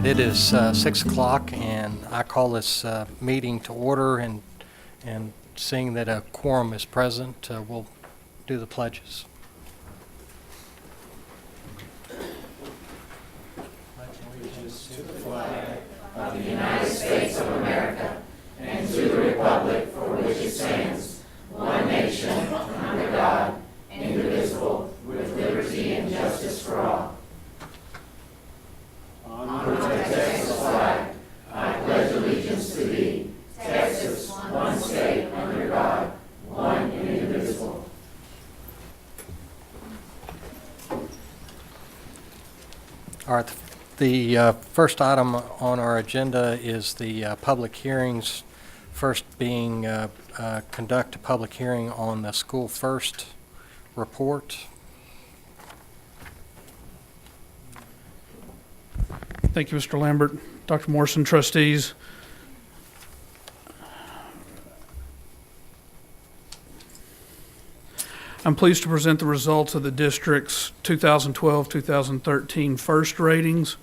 It is 6 o'clock, and I call this meeting to order, and seeing that a quorum is present, we'll do the pledges. Allegiance to the flag of the United States of America and to the republic for which it stands, one nation, under God, indivisible, with liberty and justice for all. Honor to the Texas flag, I pledge allegiance to thee, Texas, one state, under God, one and indivisible. All right, the first item on our agenda is the public hearings. First being conduct a public hearing on the School First report. Thank you, Mr. Lambert. Dr. Morrison, trustees. I'm pleased to present the results of the district's 2012-2013 first ratings.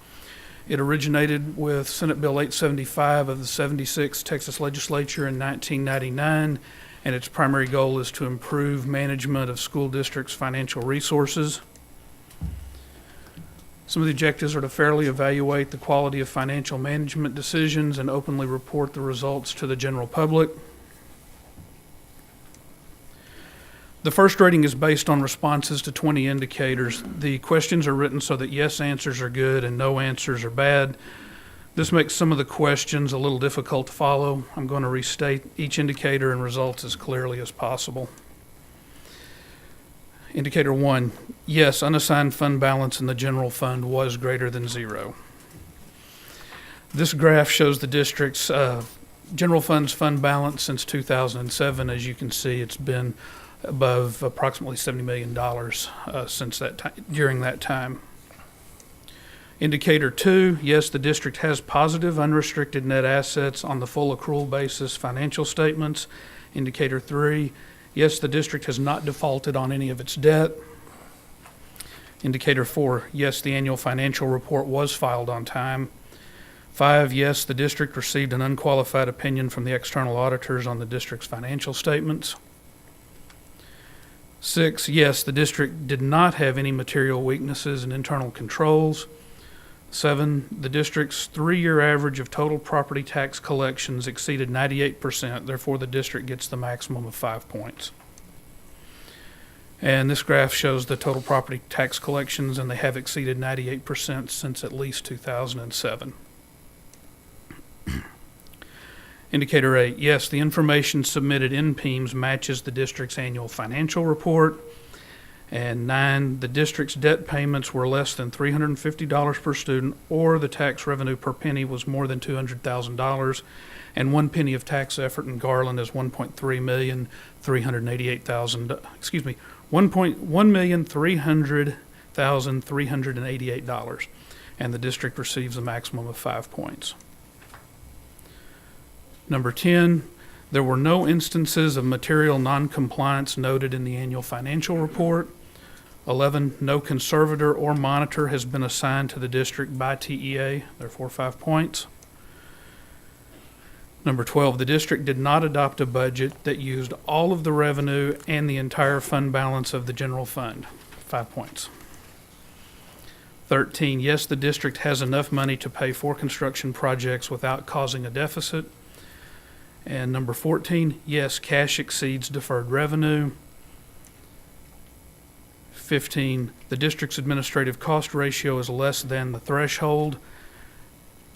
It originated with Senate Bill 875 of the 76th Texas Legislature in 1999, and its primary goal is to improve management of school districts' financial resources. Some of the objectives are to fairly evaluate the quality of financial management decisions and openly report the results to the general public. The first rating is based on responses to 20 indicators. The questions are written so that yes answers are good and no answers are bad. This makes some of the questions a little difficult to follow. I'm going to restate each indicator and results as clearly as possible. Indicator 1, yes, unassigned fund balance in the general fund was greater than 0. This graph shows the district's general fund's fund balance since 2007. As you can see, it's been above approximately $70 million since that time, during that time. Indicator 2, yes, the district has positive unrestricted net assets on the full accrual basis financial statements. Indicator 3, yes, the district has not defaulted on any of its debt. Indicator 4, yes, the annual financial report was filed on time. 5, yes, the district received an unqualified opinion from the external auditors on the district's financial statements. 6, yes, the district did not have any material weaknesses in internal controls. 7, the district's 3-year average of total property tax collections exceeded 98%. Therefore, the district gets the maximum of 5 points. And this graph shows the total property tax collections, and they have exceeded 98% since at least 2007. Indicator 8, yes, the information submitted in PEAMS matches the district's annual financial report. And 9, the district's debt payments were less than $350 per student, or the tax revenue per penny was more than $200,000, and 1 penny of tax effort in Garland is $1,388,388, and the district receives a maximum of 5 points. Number 10, there were no instances of material noncompliance noted in the annual financial report. 11, no conservator or monitor has been assigned to the district by TEA, therefore 5 points. Number 12, the district did not adopt a budget that used all of the revenue and the entire fund balance of the general fund, 5 points. 13, yes, the district has enough money to pay for construction projects without causing a deficit. And number 14, yes, cash exceeds deferred revenue. 15, the district's administrative cost ratio is less than the threshold,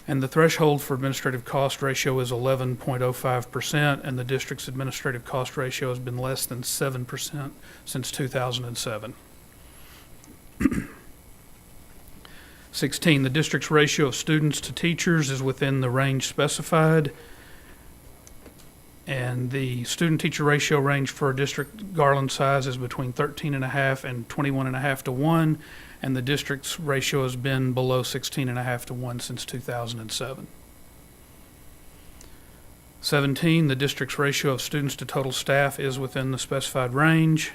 and the threshold for administrative cost ratio is 11.05%, and the district's administrative cost ratio has been less than 7% since 2007. 16, the district's ratio of students to teachers is within the range specified. And the student-teacher ratio range for a district Garland size is between 13.5 and 21.5 to 1, and the district's ratio has been below 16.5 to 1 since 2007. 17, the district's ratio of students to total staff is within the specified range.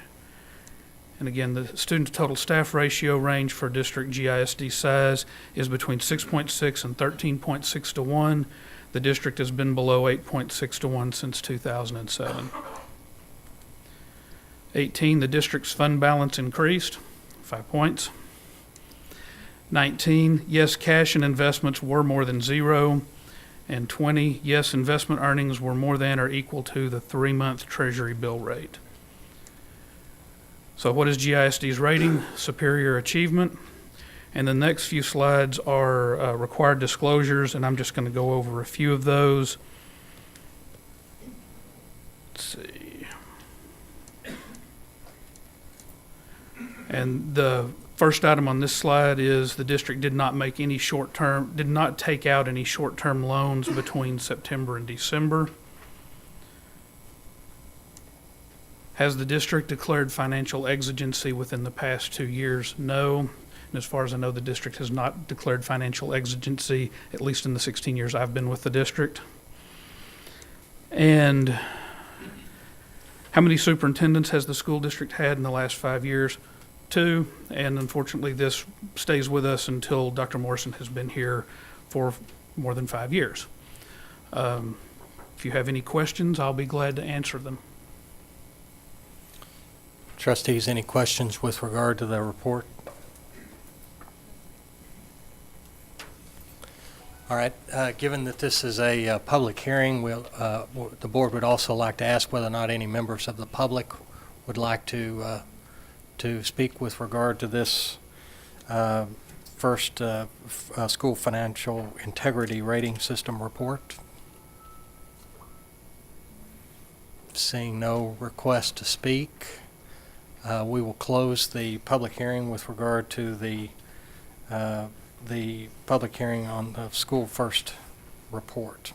And again, the student to total staff ratio range for district GISD size is between 6.6 and 13.6 to 1. The district has been below 8.6 to 1 since 2007. 18, the district's fund balance increased, 5 points. 19, yes, cash and investments were more than zero. And 20, yes, investment earnings were more than or equal to the 3-month Treasury bill rate. So what is GISD's rating? Superior achievement. And the next few slides are required disclosures, and I'm just going to go over a few of those. Let's see. And the first item on this slide is the district did not take out any short-term loans between September and December. Has the district declared financial exigency within the past 2 years? No. And as far as I know, the district has not declared financial exigency, at least in the 16 years I've been with the district. And how many superintendents has the school district had in the last 5 years? 2. And unfortunately, this stays with us until Dr. Morrison has been here for more than 5 years. If you have any questions, I'll be glad to answer them. Trustees, any questions with regard to the report? All right, given that this is a public hearing, the board would also like to ask whether or not any members of the public would like to speak with regard to this first school financial integrity rating system report. Seeing no request to speak, we will close the public hearing with regard to the public hearing on the school first report.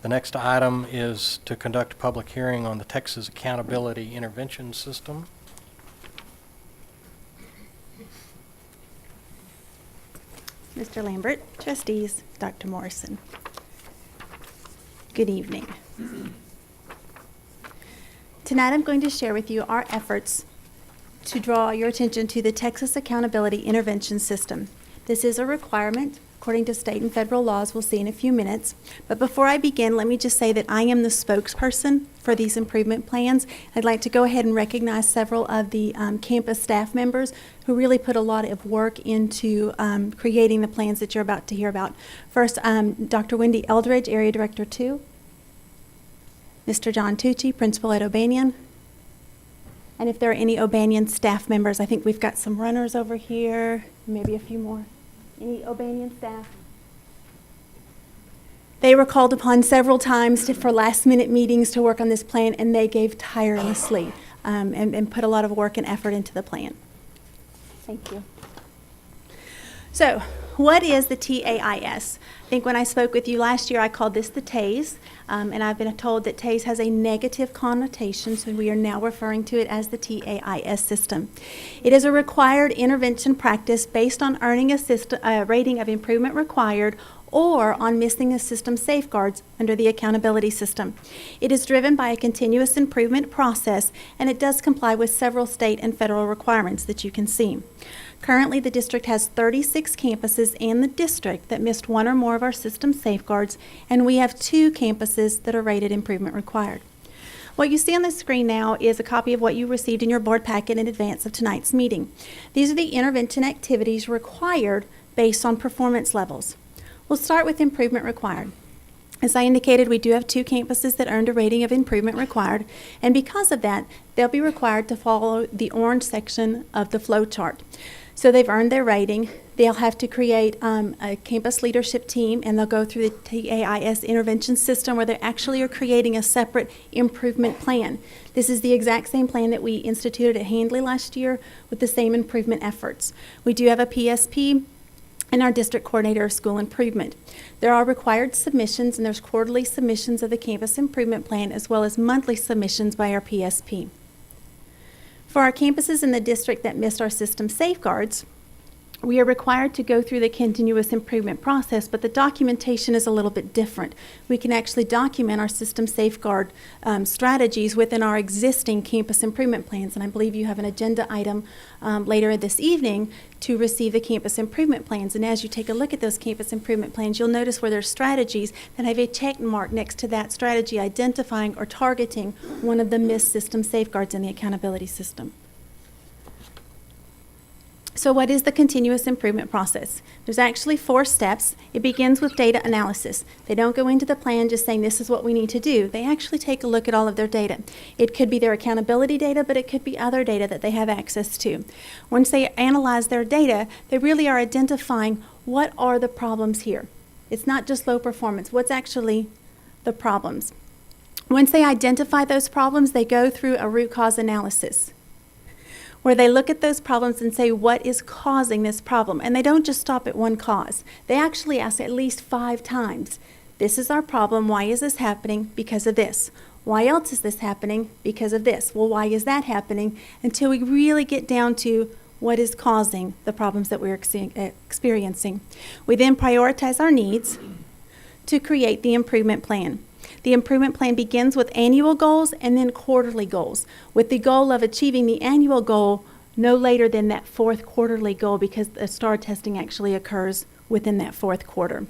The next item is to conduct a public hearing on the Texas Accountability Intervention System. Mr. Lambert, trustees, Dr. Morrison. Good evening. Tonight I'm going to share with you our efforts to draw your attention to the Texas Accountability Intervention System. This is a requirement according to state and federal laws we'll see in a few minutes. But before I begin, let me just say that I am the spokesperson for these improvement plans. I'd like to go ahead and recognize several of the campus staff members who really put a lot of work into creating the plans that you're about to hear about. First, Dr. Wendy Eldridge, Area Director 2. Mr. John Tucci, Principal at O'Banion. And if there are any O'Banion staff members, I think we've got some runners over here, maybe a few more. Any O'Banion staff? They were called upon several times for last-minute meetings to work on this plan, and they gave tirelessly and put a lot of work and effort into the plan. Thank you. So, what is the TAIS? I think when I spoke with you last year, I called this the TASE, and I've been told that TASE has a negative connotation, so we are now referring to it as the TAIS system. It is a required intervention practice based on earning a rating of improvement required or on missing a system safeguards under the accountability system. It is driven by a continuous improvement process, and it does comply with several state and federal requirements that you can see. Currently, the district has 36 campuses in the district that missed one or more of our system safeguards, and we have 2 campuses that are rated improvement required. What you see on the screen now is a copy of what you received in your board packet in advance of tonight's meeting. These are the intervention activities required based on performance levels. We'll start with improvement required. As I indicated, we do have 2 campuses that earned a rating of improvement required, and because of that, they'll be required to follow the orange section of the flow chart. So they've earned their rating. They'll have to create a campus leadership team, and they'll go through the TAIS intervention system where they actually are creating a separate improvement plan. This is the exact same plan that we instituted at Handley last year with the same improvement efforts. We do have a PSP and our district coordinator of school improvement. There are required submissions, and there's quarterly submissions of the campus improvement plan as well as monthly submissions by our PSP. For our campuses in the district that missed our system safeguards, we are required to go through the continuous improvement process, but the documentation is a little bit different. We can actually document our system safeguard strategies within our existing campus improvement plans, and I believe you have an agenda item later this evening to receive the campus improvement plans. And as you take a look at those campus improvement plans, you'll notice where there's strategies that have a check mark next to that strategy identifying or targeting one of the missed system safeguards in the accountability system. So what is the continuous improvement process? There's actually 4 steps. It begins with data analysis. They don't go into the plan just saying this is what we need to do. They actually take a look at all of their data. It could be their accountability data, but it could be other data that they have access to. Once they analyze their data, they really are identifying what are the problems here. It's not just low performance. What's actually the problems? Once they identify those problems, they go through a root cause analysis, where they look at those problems and say, what is causing this problem? And they don't just stop at one cause. They actually ask at least 5 times, this is our problem, why is this happening? Because of this. Why else is this happening? Because of this. Well, why is that happening? Until we really get down to what is causing the problems that we're experiencing. We then prioritize our needs to create the improvement plan. The improvement plan begins with annual goals and then quarterly goals, with the goal of achieving the annual goal no later than that 4th quarterly goal, because the STAR testing actually occurs within that 4th quarter.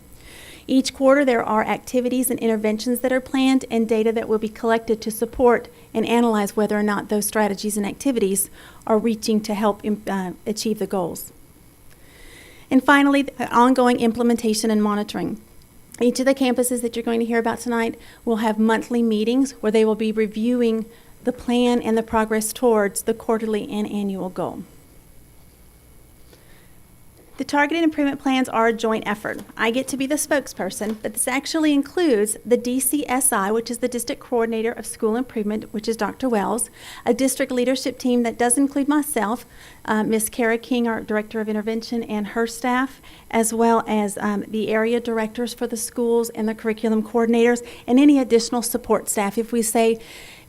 Each quarter there are activities and interventions that are planned and data that will be collected to support and analyze whether or not those strategies and activities are reaching to help achieve the goals. And finally, the ongoing implementation and monitoring. Each of the campuses that you're going to hear about tonight will have monthly meetings where they will be reviewing the plan and the progress towards the quarterly and annual goal. The targeted improvement plans are a joint effort. I get to be the spokesperson, but this actually includes the DCSI, which is the District Coordinator of School Improvement, which is Dr. Wells, a district leadership team that does include myself, Ms. Kara King, our Director of Intervention, and her staff, as well as the area directors for the schools and the curriculum coordinators, and any additional support staff. If we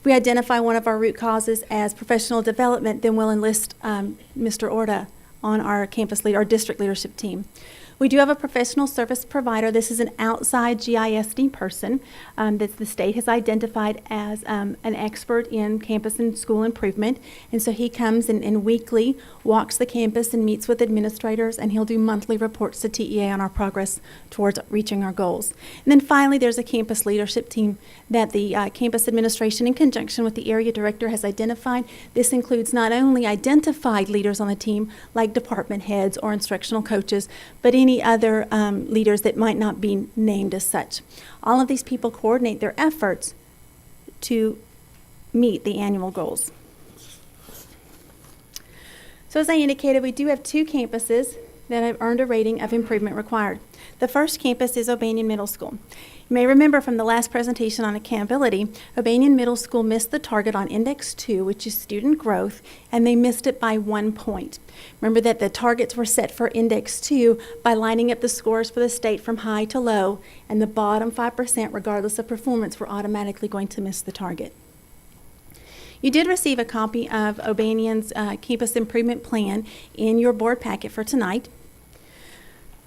identify one of our root causes as professional development, then we'll enlist Mr. Orta on our our district leadership team. We do have a professional service provider. This is an outside GISD person that the state has identified as an expert in campus and school improvement. And so he comes and weekly walks the campus and meets with administrators, and he'll do monthly reports to TEA on our progress towards reaching our goals. And then finally, there's a campus leadership team that the campus administration, in conjunction with the area director, has identified. This includes not only identified leaders on the team, like department heads or instructional coaches, but any other leaders that might not be named as such. All of these people coordinate their efforts to meet the annual goals. So as I indicated, we do have 2 campuses that have earned a rating of improvement required. The first campus is O'Banion Middle School. You may remember from the last presentation on accountability, O'Banion Middle School missed the target on Index 2, which is student growth, and they missed it by 1 point. Remember that the targets were set for Index 2 by lining up the scores for the state from high to low, and the bottom 5%, regardless of performance, were automatically going to miss the target. You did receive a copy of O'Banion's Campus Improvement Plan in your board packet for tonight.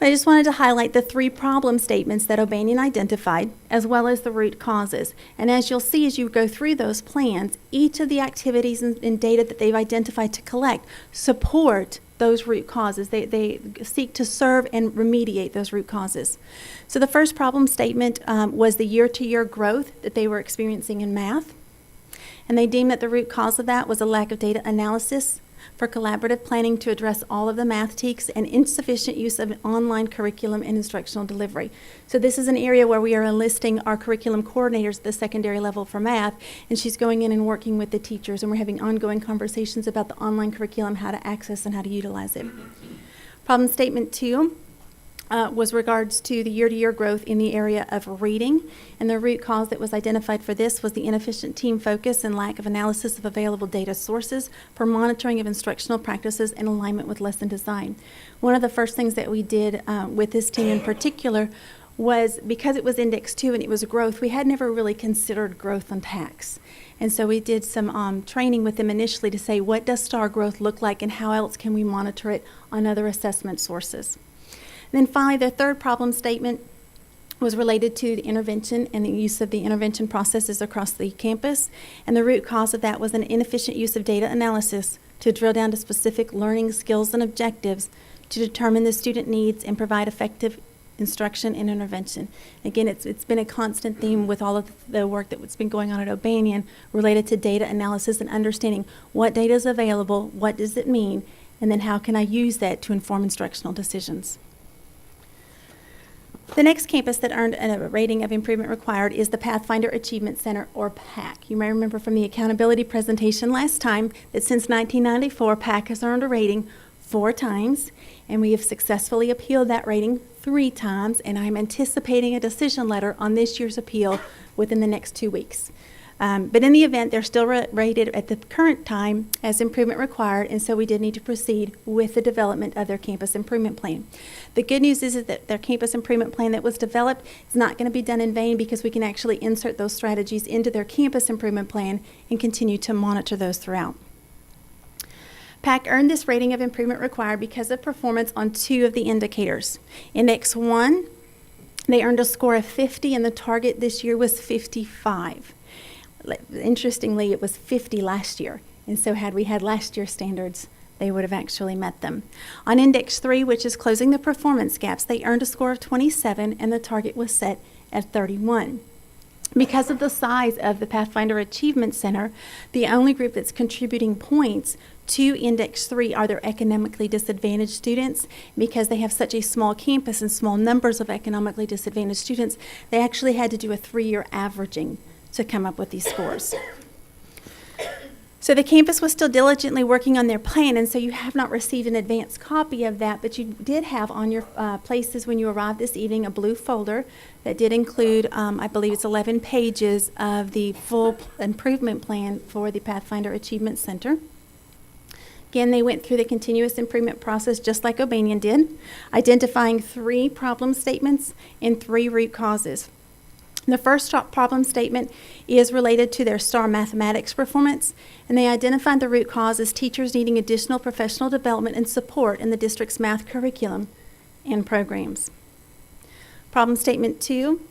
I just wanted to highlight the 3 problem statements that O'Banion identified, as well as the root causes. And as you'll see as you go through those plans, each of the activities and data that they've identified to collect support those root causes. They seek to serve and remediate those root causes. So the first problem statement was the year-to-year growth that they were experiencing in math. And they deemed that the root cause of that was a lack of data analysis for collaborative planning to address all of the math TEKs and insufficient use of online curriculum and instructional delivery. So this is an area where we are enlisting our curriculum coordinators at the secondary level for math, and she's going in and working with the teachers, and we're having ongoing conversations about the online curriculum, how to access and how to utilize it. Problem statement 2 was regards to the year-to-year growth in the area of reading, and the root cause that was identified for this was the inefficient team focus and lack of analysis of available data sources for monitoring of instructional practices in alignment with lesson design. One of the first things that we did with this team in particular was, because it was Index 2 and it was growth, we had never really considered growth on TACs. And so we did some training with them initially to say, what does star growth look like and how else can we monitor it on other assessment sources? And then finally, the third problem statement was related to the intervention and the use of the intervention processes across the campus. And the root cause of that was an inefficient use of data analysis to drill down to specific learning skills and objectives to determine the student needs and provide effective instruction and intervention. Again, it's been a constant theme with all of the work that's been going on at O'Banion related to data analysis and understanding what data is available, what does it mean, and then how can I use that to inform instructional decisions. The next campus that earned a rating of improvement required is the Pathfinder Achievement Center, or PAC. You may remember from the accountability presentation last time that since 1994, PAC has earned a rating 4 times, and we have successfully appealed that rating 3 times, and I'm anticipating a decision letter on this year's appeal within the next 2 weeks. But in the event, they're still rated at the current time as improvement required, and so we did need to proceed with the development of their campus improvement plan. The good news is that their campus improvement plan that was developed is not going to be done in vain, because we can actually insert those strategies into their campus improvement plan and continue to monitor those throughout. PAC earned this rating of improvement required because of performance on 2 of the indicators. Index 1, they earned a score of 50, and the target this year was 55. Interestingly, it was 50 last year, and so had we had last year's standards, they would have actually met them. On Index 3, which is closing the performance gaps, they earned a score of 27, and the target was set at 31. Because of the size of the Pathfinder Achievement Center, the only group that's contributing points to Index 3 are their economically disadvantaged students. Because they have such a small campus and small numbers of economically disadvantaged students, they actually had to do a 3-year averaging to come up with these scores. So the campus was still diligently working on their plan, and so you have not received an advanced copy of that, but you did have on your places when you arrived this evening a blue folder that did include, I believe it's 11 pages of the full improvement plan for the Pathfinder Achievement Center. Again, they went through the continuous improvement process just like O'Banion did, identifying 3 problem statements and 3 root causes. The first problem statement is related to their STAR mathematics performance, and they identified the root cause as teachers needing additional professional development and support in the district's math curriculum and programs. Problem statement 2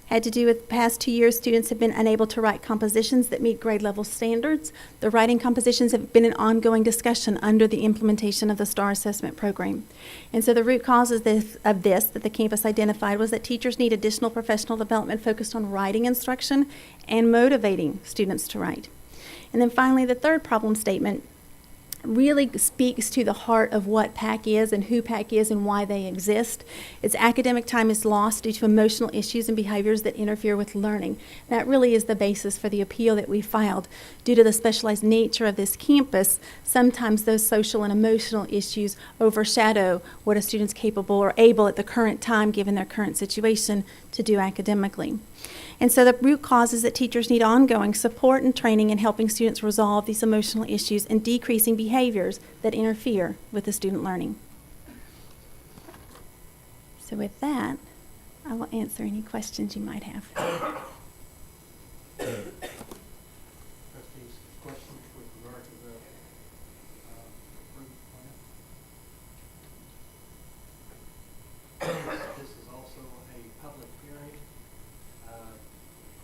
had to do with the past 2 years, students have been unable to write compositions that meet grade level standards. The writing compositions have been an ongoing discussion under the implementation of the STAR assessment program. And so the root causes of this that the campus identified was that teachers need additional professional development focused on writing instruction and motivating students to write. And then finally, the third problem statement really speaks to the heart of what PAC is and who PAC is and why they exist. Its academic time is lost due to emotional issues and behaviors that interfere with learning. That really is the basis for the appeal that we filed. Due to the specialized nature of this campus, sometimes those social and emotional issues overshadow what a student's capable or able at the current time, given their current situation, to do academically. And so the root cause is that teachers need ongoing support and training in helping students resolve these emotional issues and decreasing behaviors that interfere with the student learning. So with that, I will answer any questions you might have. Trustees, questions with regard to the improvement plan? This is also a public hearing.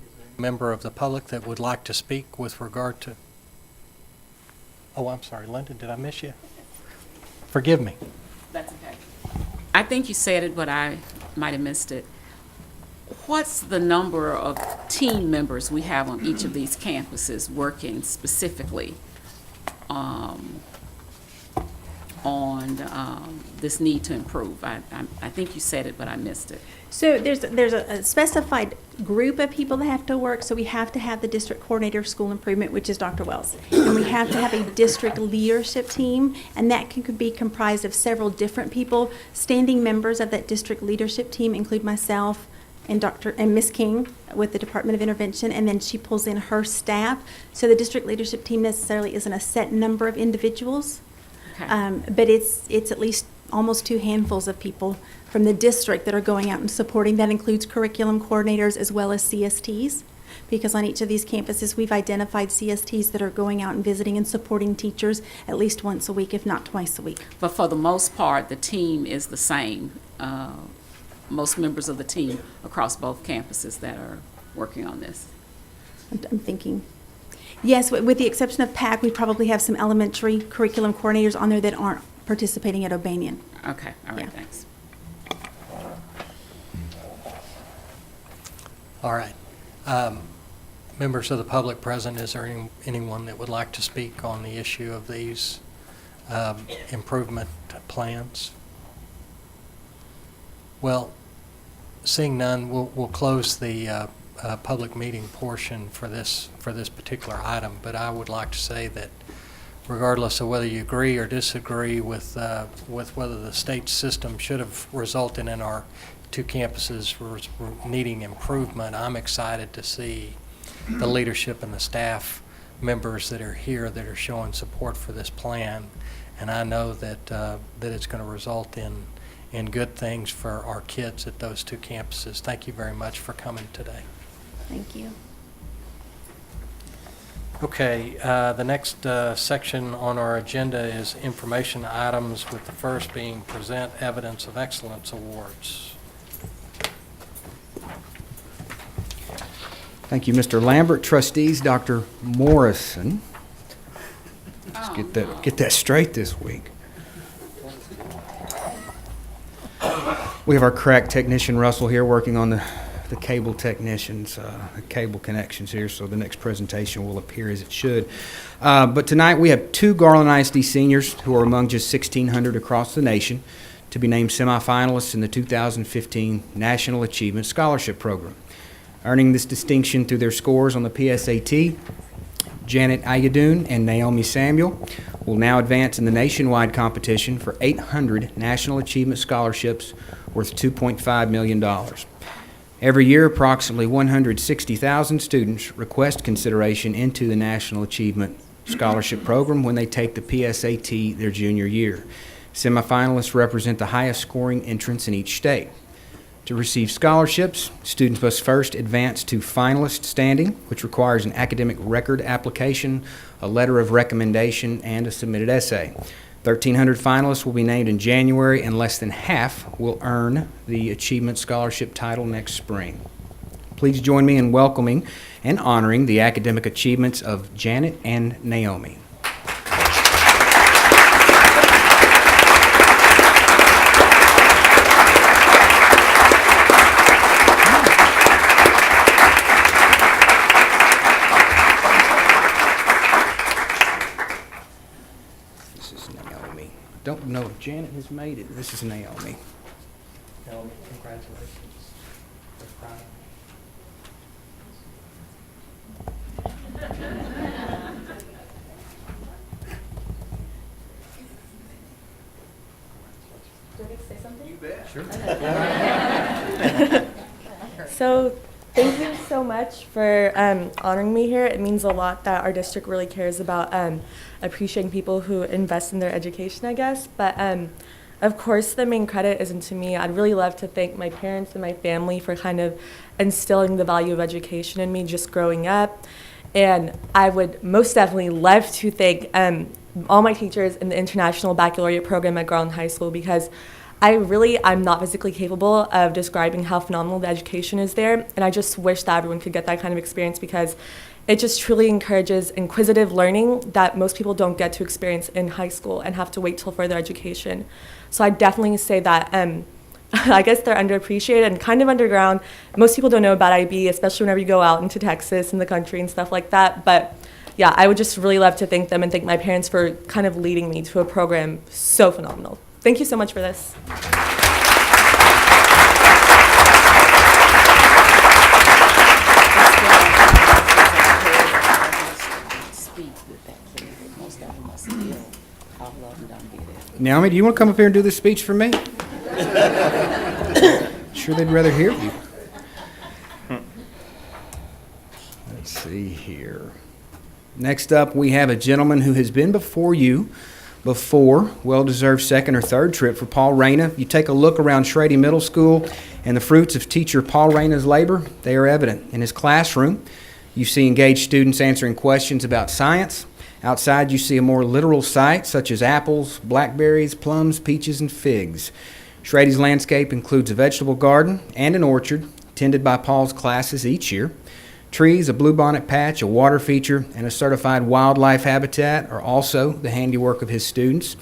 Is there any member of the public that would like to speak with regard to? Oh, I'm sorry, Linda, did I miss you? Forgive me. That's okay. I think you said it, but I might have missed it. What's the number of team members we have on each of these campuses working specifically on this need to improve? I think you said it, but I missed it. So there's a specified group of people that have to work. So we have to have the district coordinator of school improvement, which is Dr. Wells. And we have to have a district leadership team, and that can be comprised of several different people. Standing members of that district leadership team include myself and Ms. King with the Department of Intervention, and then she pulls in her staff. So the district leadership team necessarily isn't a set number of individuals, Okay. but it's at least almost 2 handfuls of people from the district that are going out and supporting. That includes curriculum coordinators as well as CSTs. because on each of these campuses, we've identified CSTs that are going out and visiting and supporting teachers at least once a week, if not twice a week. But for the most part, the team is the same. Most members of the team across both campuses that are working on this. I'm thinking. Yes, with the exception of PAC, we probably have some elementary curriculum coordinators on there that aren't participating at O'Banion. Okay, all right, Yeah. thanks. All right. Members of the public present, is there anyone that would like to speak on the issue of these improvement plans? Well, seeing none, we'll close the public meeting portion for this particular item, but I would like to say that regardless of whether you agree or disagree with whether the state system should have resulted in our two campuses needing improvement, I'm excited to see the leadership and the staff members that are here that are showing support for this plan, and I know that it's going to result in good things for our kids at those two campuses. Thank you very much for coming today. Thank you. Okay, the next section on our agenda is information items, with the first being Present Evidence of Excellence Awards. Thank you, Mr. Lambert. Trustees, Dr. Morrison. Let's get that straight this week. We have our crack technician, Russell, here working on the cable technicians, the cable connections here, so the next presentation will appear as it should. But tonight we have two Garland ISD seniors who are among just 1,600 across the nation to be named semifinalists in the 2015 National Achievement Scholarship Program. Earning this distinction through their scores on the PSAT, Janet Ayadoon and Naomi Samuel will now advance in the nationwide competition for 800 National Achievement Scholarships worth $2.5 million. Every year, approximately 160,000 students request consideration into the National Achievement Scholarship Program when they take the PSAT their junior year. Semifinalists represent the highest scoring entrants in each state. To receive scholarships, students must first advance to finalist standing, which requires an academic record application, a letter of recommendation, and a submitted essay. 1,300 finalists will be named in January, and less than half will earn the Achievement Scholarship title next spring. Please join me in welcoming and honoring the academic achievements of Janet and Naomi. Don't know if Janet has made it. This is Naomi. Naomi, congratulations. We're proud. Do I get to say something? You bet. Sure. So thank you so much for honoring me here. It means a lot that our district really cares about appreciating people who invest in their education, I guess. But of course, the main credit isn't to me. I'd really love to thank my parents and my family for kind of instilling the value of education in me just growing up. And I would most definitely love to thank all my teachers in the International Baccalaureate program at Garland High School, because I'm not physically capable of describing how phenomenal the education is there, and I just wish that everyone could get that kind of experience, because it just truly encourages inquisitive learning that most people don't get to experience in high school and have to wait till further education. So I definitely say that I guess they're underappreciated and kind of underground. Most people don't know about IB, especially whenever you go out into Texas and the country and stuff like that. But yeah, I would just really love to thank them and thank my parents for kind of leading me to a program so phenomenal. Thank you so much for this. Naomi, do you want to come up here and do this speech for me? Sure they'd rather hear you. Let's see here. Next up, we have a gentleman who has been before you before. Well-deserved second or third trip for Paul Reyna. You take a look around Schrady Middle School, and the fruits of teacher Paul Reyna's labor, they are evident. In his classroom, you see engaged students answering questions about science. Outside, you see a more literal sight, such as apples, blackberries, plums, peaches, and figs. Schrady's landscape includes a vegetable garden and an orchard, tended by Paul's classes each year. Trees, a bluebonnet patch, a water feature, and a certified wildlife habitat are also the handiwork of his students.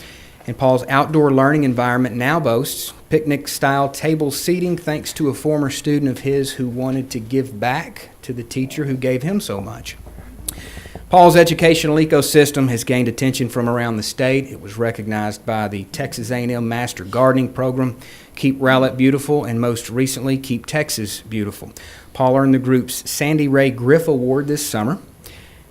And Paul's outdoor learning environment now boasts picnic-style table seating thanks to a former student of his who wanted to give back to the teacher who gave him so much. Paul's educational ecosystem has gained attention from around the state. It was recognized by the Texas A&M Master Gardening Program, Keep Rowlett Beautiful, and most recently, Keep Texas Beautiful. Paul earned the group's Sandy Ray Griff Award this summer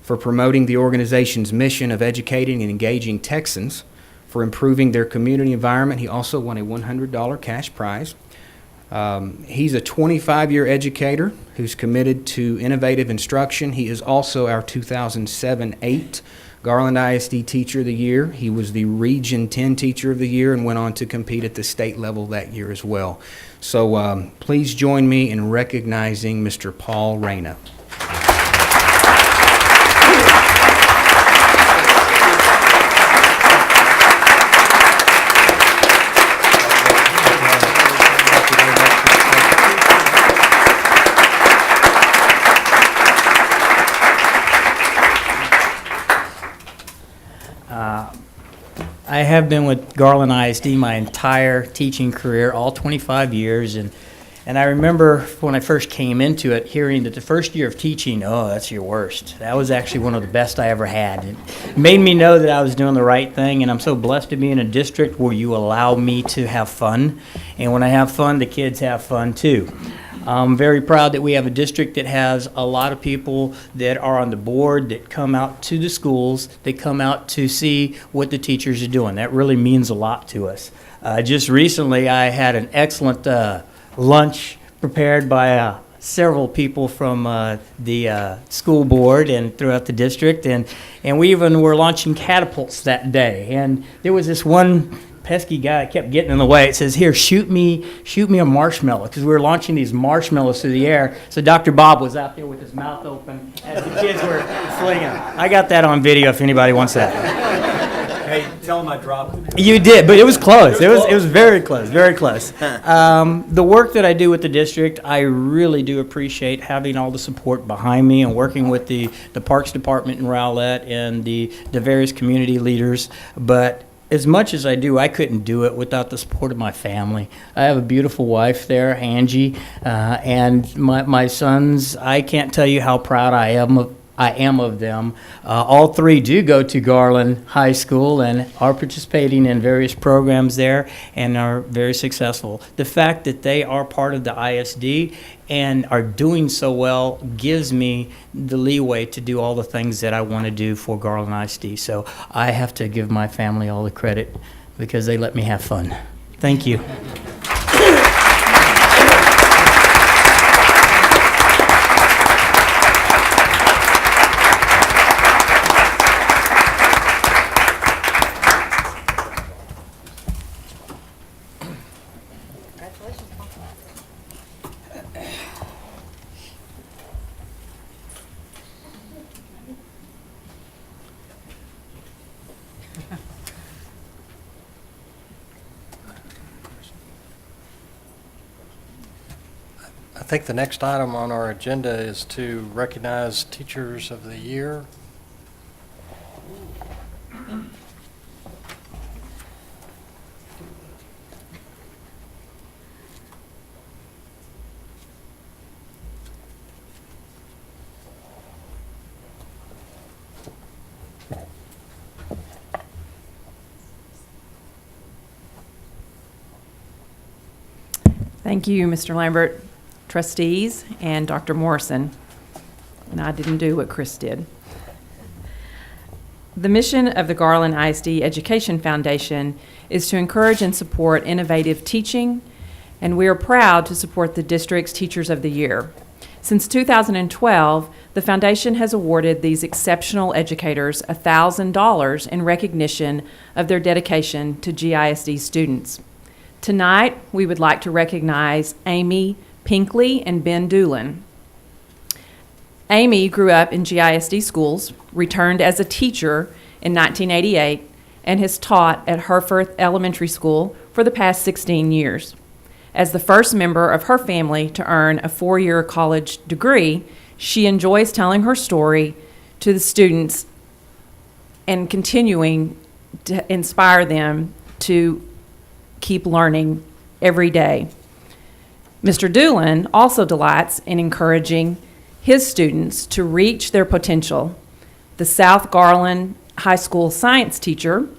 for promoting the organization's mission of educating and engaging Texans for improving their community environment. He also won a $100 cash prize. He's a 25-year educator who's committed to innovative instruction. He is also our 2007-08 Garland ISD Teacher of the Year. He was the Region 10 Teacher of the Year and went on to compete at the state level that year as well. So please join me in recognizing Mr. Paul Reyna. I have been with Garland ISD my entire teaching career, all 25 years, and I remember when I first came into it, hearing that the first year of teaching, oh, that's your worst. That was actually one of the best I ever had. It made me know that I was doing the right thing, and I'm so blessed to be in a district where you allow me to have fun, and when I have fun, the kids have fun too. I'm very proud that we have a district that has a lot of people that are on the board that come out to the schools, that come out to see what the teachers are doing. That really means a lot to us. Just recently, I had an excellent lunch prepared by several people from the school board and throughout the district, and we even were launching catapults that day. And there was this one pesky guy kept getting in the way. It says, here, shoot me a marshmallow, because we were launching these marshmallows through the air. So Dr. Bob was out there with his mouth open as the kids were flinging them. I got that on video if anybody wants that. Hey, tell him I dropped it. You did, but it was close. It was very close, very close. The work that I do with the district, I really do appreciate having all the support behind me and working with the Parks Department in Rowlett and the various community leaders. But as much as I do, I couldn't do it without the support of my family. I have a beautiful wife there, Angie, and my sons. I can't tell you how proud I am of them. All three do go to Garland High School and are participating in various programs there and are very successful. The fact that they are part of the ISD and are doing so well gives me the leeway to do all the things that I want to do for Garland ISD. So I have to give my family all the credit because they let me have fun. Thank you. I think the next item on our agenda is to recognize Teachers of the Year. Thank you, Mr. Lambert, trustees, and Dr. Morrison. And I didn't do what Chris did. The mission of the Garland ISD Education Foundation is to encourage and support innovative teaching, and we are proud to support the district's Teachers of the Year. Since 2012, the foundation has awarded these exceptional educators $1,000 in recognition of their dedication to GISD students. Tonight, we would like to recognize Amy Pinkley and Ben Doolin. Amy grew up in GISD schools, returned as a teacher in 1988, and has taught at Herforth Elementary School for the past 16 years. As the first member of her family to earn a 4-year college degree, she enjoys telling her story to the students and continuing to inspire them to keep learning every day. Mr. Doolin also delights in encouraging his students to reach their potential. The South Garland High School science teacher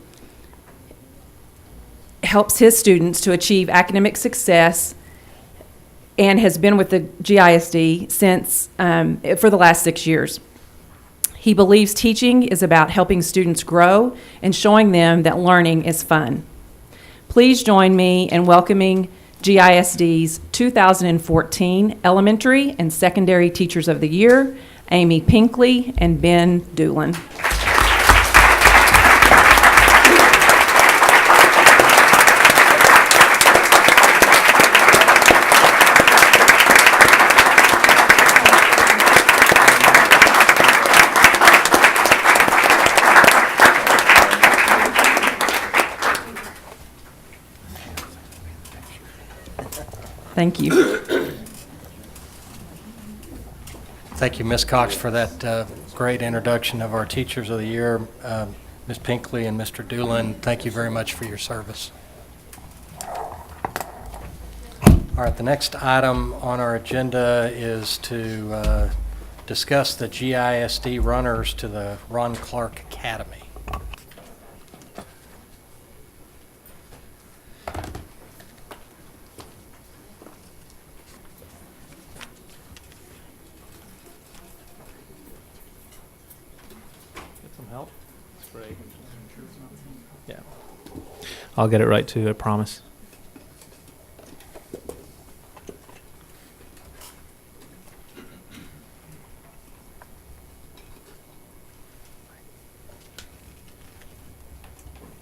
helps his students to achieve academic success and has been with the GISD since for the last 6 years. He believes teaching is about helping students grow and showing them that learning is fun. Please join me in welcoming GISD's 2014 Elementary and Secondary Teachers of the Year, Amy Pinkley and Ben Doolin. Thank you. Thank you, Ms. Cox, for that great introduction of our Teachers of the Year. Ms. Pinkley and Mr. Doolin, thank you very much for your service. All right, the next item on our agenda is to discuss the GISD runners to the Ron Clark Academy. I'll get it right too, I promise.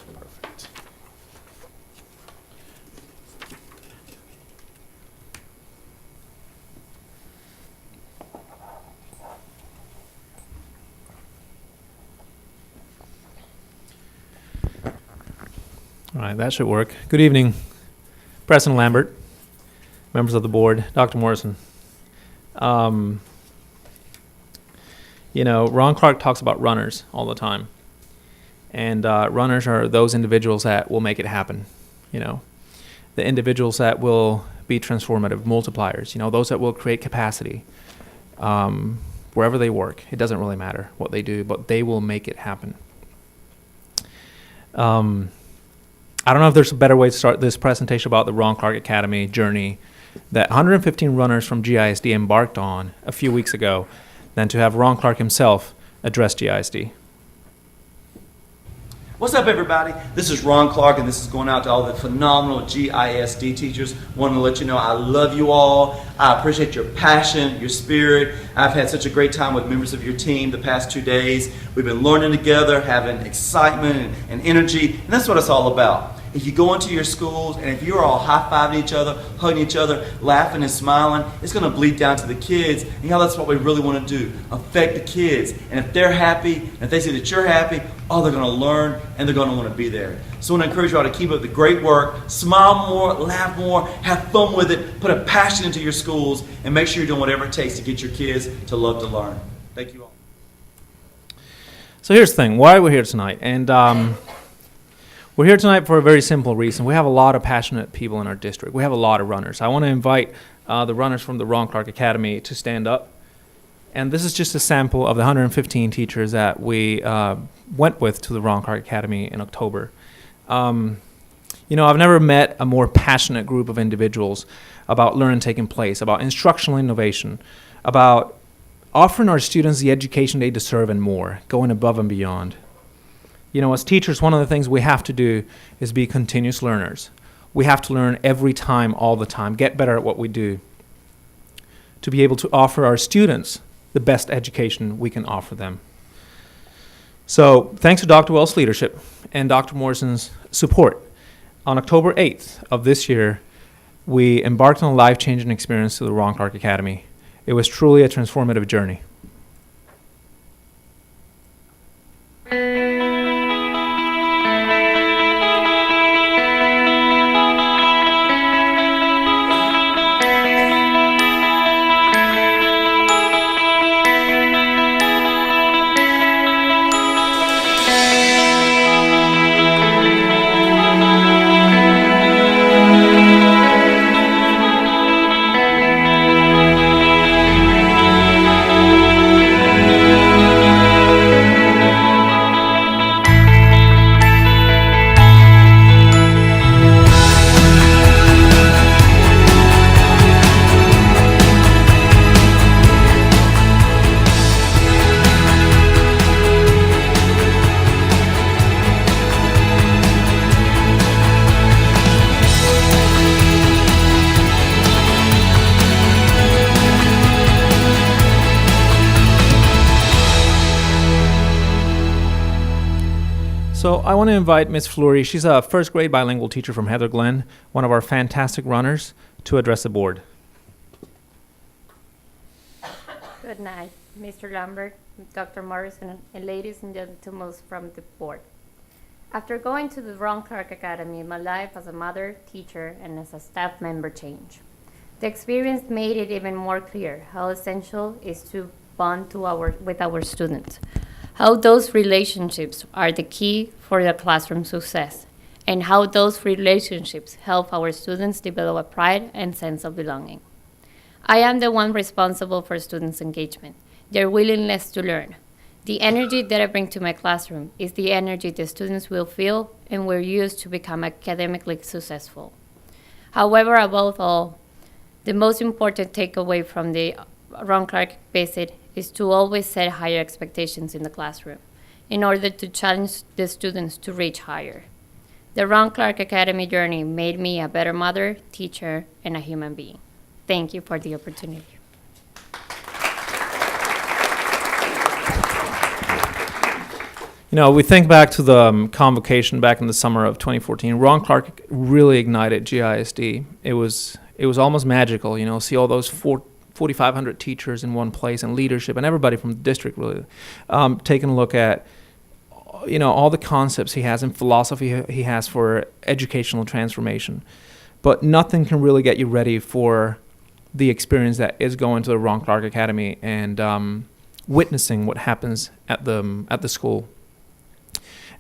Perfect. All right, that should work. Good evening, President Lambert, members of the board, Dr. Morrison. You know, Ron Clark talks about runners all the time. And runners are those individuals that will make it happen, you know. The individuals that will be transformative, multipliers, you know, those that will create capacity. Wherever they work, it doesn't really matter what they do, but they will make it happen. I don't know if there's a better way to start this presentation about the Ron Clark Academy journey that 115 runners from GISD embarked on a few weeks ago than to have Ron Clark himself address GISD. What's up, everybody? This is Ron Clark, and this is going out to all the phenomenal GISD teachers. Want to let you know I love you all. I appreciate your passion, your spirit. I've had such a great time with members of your team the past 2 days. We've been learning together, having excitement and energy, and that's what it's all about. If you go into your schools and if you're all high-fiving each other, hugging each other, laughing and smiling, it's going to bleed down to the kids. And you know, that's what we really want to do, affect the kids. And if they're happy, and if they see that you're happy, oh, they're going to learn and they're going to want to be there. So I want to encourage you all to keep up the great work, smile more, laugh more, have fun with it, put a passion into your schools, and make sure you're doing whatever it takes to get your kids to love to learn. Thank you all. So here's the thing, why we're here tonight. And we're here tonight for a very simple reason. We have a lot of passionate people in our district. We have a lot of runners. I want to invite the runners from the Ron Clark Academy to stand up. And this is just a sample of the 115 teachers that we went with to the Ron Clark Academy in October. You know, I've never met a more passionate group of individuals about learning taking place, about instructional innovation, about offering our students the education they deserve and more, going above and beyond. You know, as teachers, one of the things we have to do is be continuous learners. We have to learn every time, all the time, get better at what we do. to be able to offer our students the best education we can offer them. So thanks to Dr. Wells' leadership and Dr. Morrison's support, on October 8th of this year, we embarked on a life-changing experience to the Ron Clark Academy. It was truly a transformative journey. So I want to invite Ms. Fleury, she's a first grade bilingual teacher from Heather Glen, one of our fantastic runners, to address the board. Good night, Mr. Lambert, Dr. Morrison, and ladies and gentlemen from the board. After going to the Ron Clark Academy, my life as a mother, teacher, and as a staff member changed. The experience made it even more clear how essential it is to bond with our students, how those relationships are the key for the classroom success, and how those relationships help our students develop a pride and sense of belonging. I am the one responsible for students' engagement, their willingness to learn. The energy that I bring to my classroom is the energy the students will feel and will use to become academically successful. However, above all, the most important takeaway from the Ron Clark visit is to always set higher expectations in the classroom in order to challenge the students to reach higher. The Ron Clark Academy journey made me a better mother, teacher, and a human being. Thank you for the opportunity. You know, we think back to the convocation back in the summer of 2014. Ron Clark really ignited GISD. It was almost magical, you know, see all those 4,500 teachers in one place and leadership and everybody from the district really taking a look at, you know, all the concepts he has and philosophy he has for educational transformation. But nothing can really get you ready for the experience that is going to the Ron Clark Academy and witnessing what happens at the school.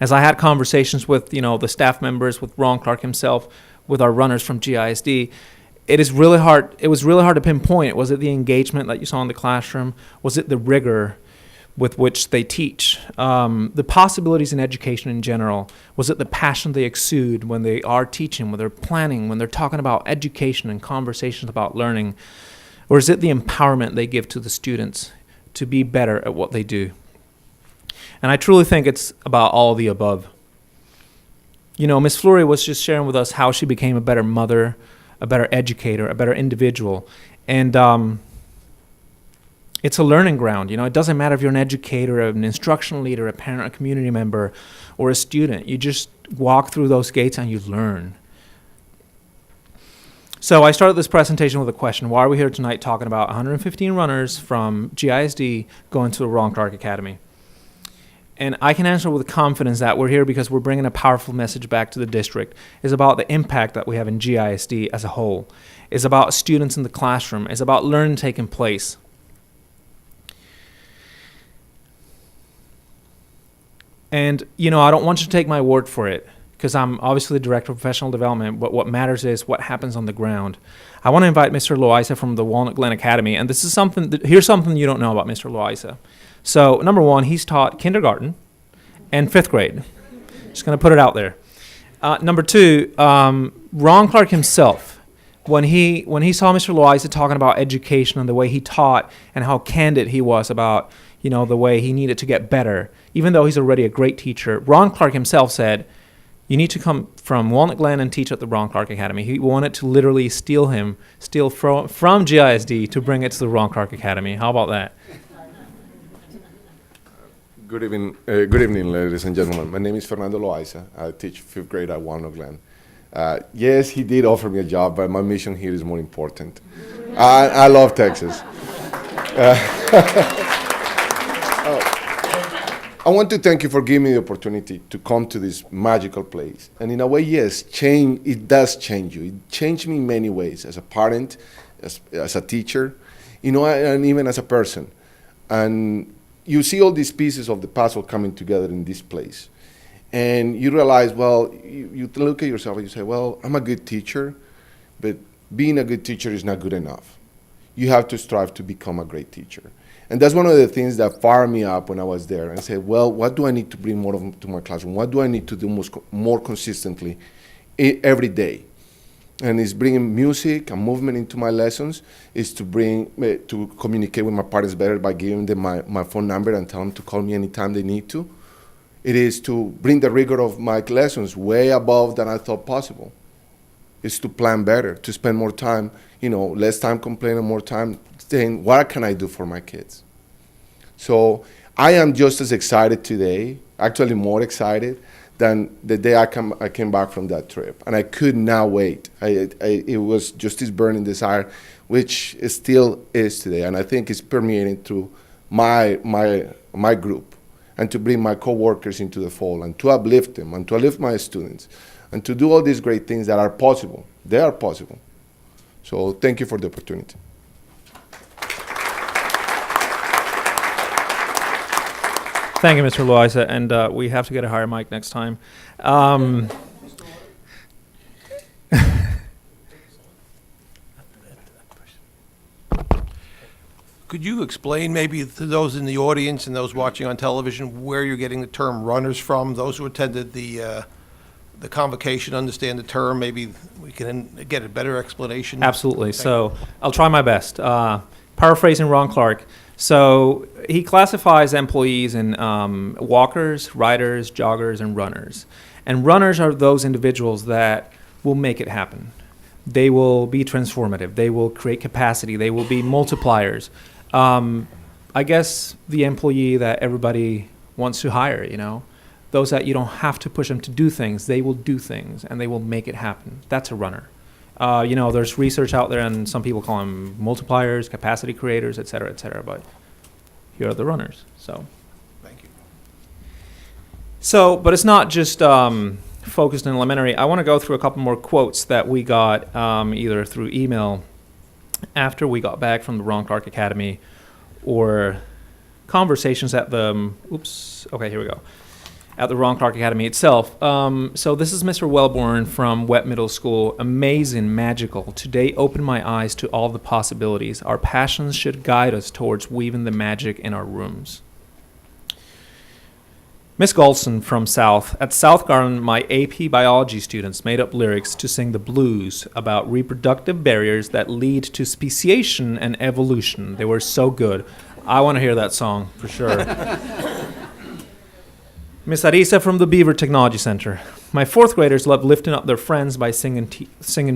As I had conversations with, you know, the staff members, with Ron Clark himself, with our runners from GISD, it was really hard to pinpoint. Was it the engagement that you saw in the classroom? Was it the rigor with which they teach? The possibilities in education in general? Was it the passion they exude when they are teaching, when they're planning, when they're talking about education and conversations about learning? Or is it the empowerment they give to the students to be better at what they do? And I truly think it's about all of the above. You know, Ms. Fleury was just sharing with us how she became a better mother, a better educator, a better individual. And it's a learning ground. You know, it doesn't matter if you're an educator, an instructional leader, a parent, a community member, or a student. You just walk through those gates and you learn. So I started this presentation with a question. Why are we here tonight talking about 115 runners from GISD going to the Ron Clark Academy? And I can answer with confidence that we're here because we're bringing a powerful message back to the district. It's about the impact that we have in GISD as a whole. It's about students in the classroom. It's about learning taking place. And, you know, I don't want you to take my word for it because I'm obviously the director of professional development, but what matters is what happens on the ground. I want to invite Mr. Loaiza from the Walnut Glen Academy, and this is here's something you don't know about Mr. Loaiza. So, number one, he's taught kindergarten and 5th grade. Just going to put it out there. Number two, Ron Clark himself, when he saw Mr. Loaiza talking about education and the way he taught and how candid he was about, you know, the way he needed to get better, even though he's already a great teacher, Ron Clark himself said, You need to come from Walnut Glen and teach at the Ron Clark Academy. He wanted to literally steal from GISD to bring it to the Ron Clark Academy. How about that? Good evening, ladies and gentlemen. My name is Fernando Loaiza. I teach 5th grade at Walnut Glen. Yes, he did offer me a job, but my mission here is more important. I love Texas. I want to thank you for giving me the opportunity to come to this magical place. And in a way, yes, it does change you. It changed me in many ways, as a parent, as a teacher, and even as a person. And you see all these pieces of the puzzle coming together in this place. And you realize, well, you look at yourself and you say, well, I'm a good teacher, but being a good teacher is not good enough. You have to strive to become a great teacher. And that's one of the things that fired me up when I was there. And I said, well, what do I need to bring more to my classroom? What do I need to do more consistently every day? And it's bringing music and movement into my lessons. Is to communicate with my parents better by giving them my phone number and tell them to call me anytime they need to. It is to bring the rigor of my lessons way above than I thought possible. It's to plan better, to spend more time, less time complaining, more time saying, what can I do for my kids? So I am just as excited today, actually more excited, than the day I came back from that trip. And I could not wait. It was just this burning desire, which it still is today. And I think it's permeating through my group, and to bring my coworkers into the fold, and to uplift them, and to uplift my students, and to do all these great things that are possible. They are possible. So thank you for the opportunity. Thank you, Mr. Loaiza, and we have to get a higher mic next time. Could you explain maybe to those in the audience and those watching on television where you're getting the term runners from? Those who attended the convocation understand the term. Maybe we can get a better explanation. Absolutely. So I'll try my best. Paraphrasing Ron Clark. So he classifies employees in walkers, riders, joggers, and runners. And runners are those individuals that will make it happen. They will be transformative. They will create capacity. They will be multipliers. I guess the employee that everybody wants to hire, those that you don't have to push them to do things, they will do things and they will make it happen. That's a runner. There's research out there, and some people call them multipliers, capacity creators, et cetera, but here are the runners. So, thank you. So, but it's not just focused in elementary. I want to go through a couple more quotes that we got either through email after we got back from the Ron Clark Academy, or conversations at the, here we go. At the Ron Clark Academy itself. So this is Mr. Wellborn from Wet Middle School. Amazing, magical. Today opened my eyes to all the possibilities. Our passions should guide us towards weaving the magic in our rooms. Miss Golson from South. At South Garland, my AP biology students made up lyrics to sing the blues about reproductive barriers that lead to speciation and evolution. They were so good. I want to hear that song for sure. Miss Arisa from the Beaver Technology Center. My 4th graders love lifting up their friends by singing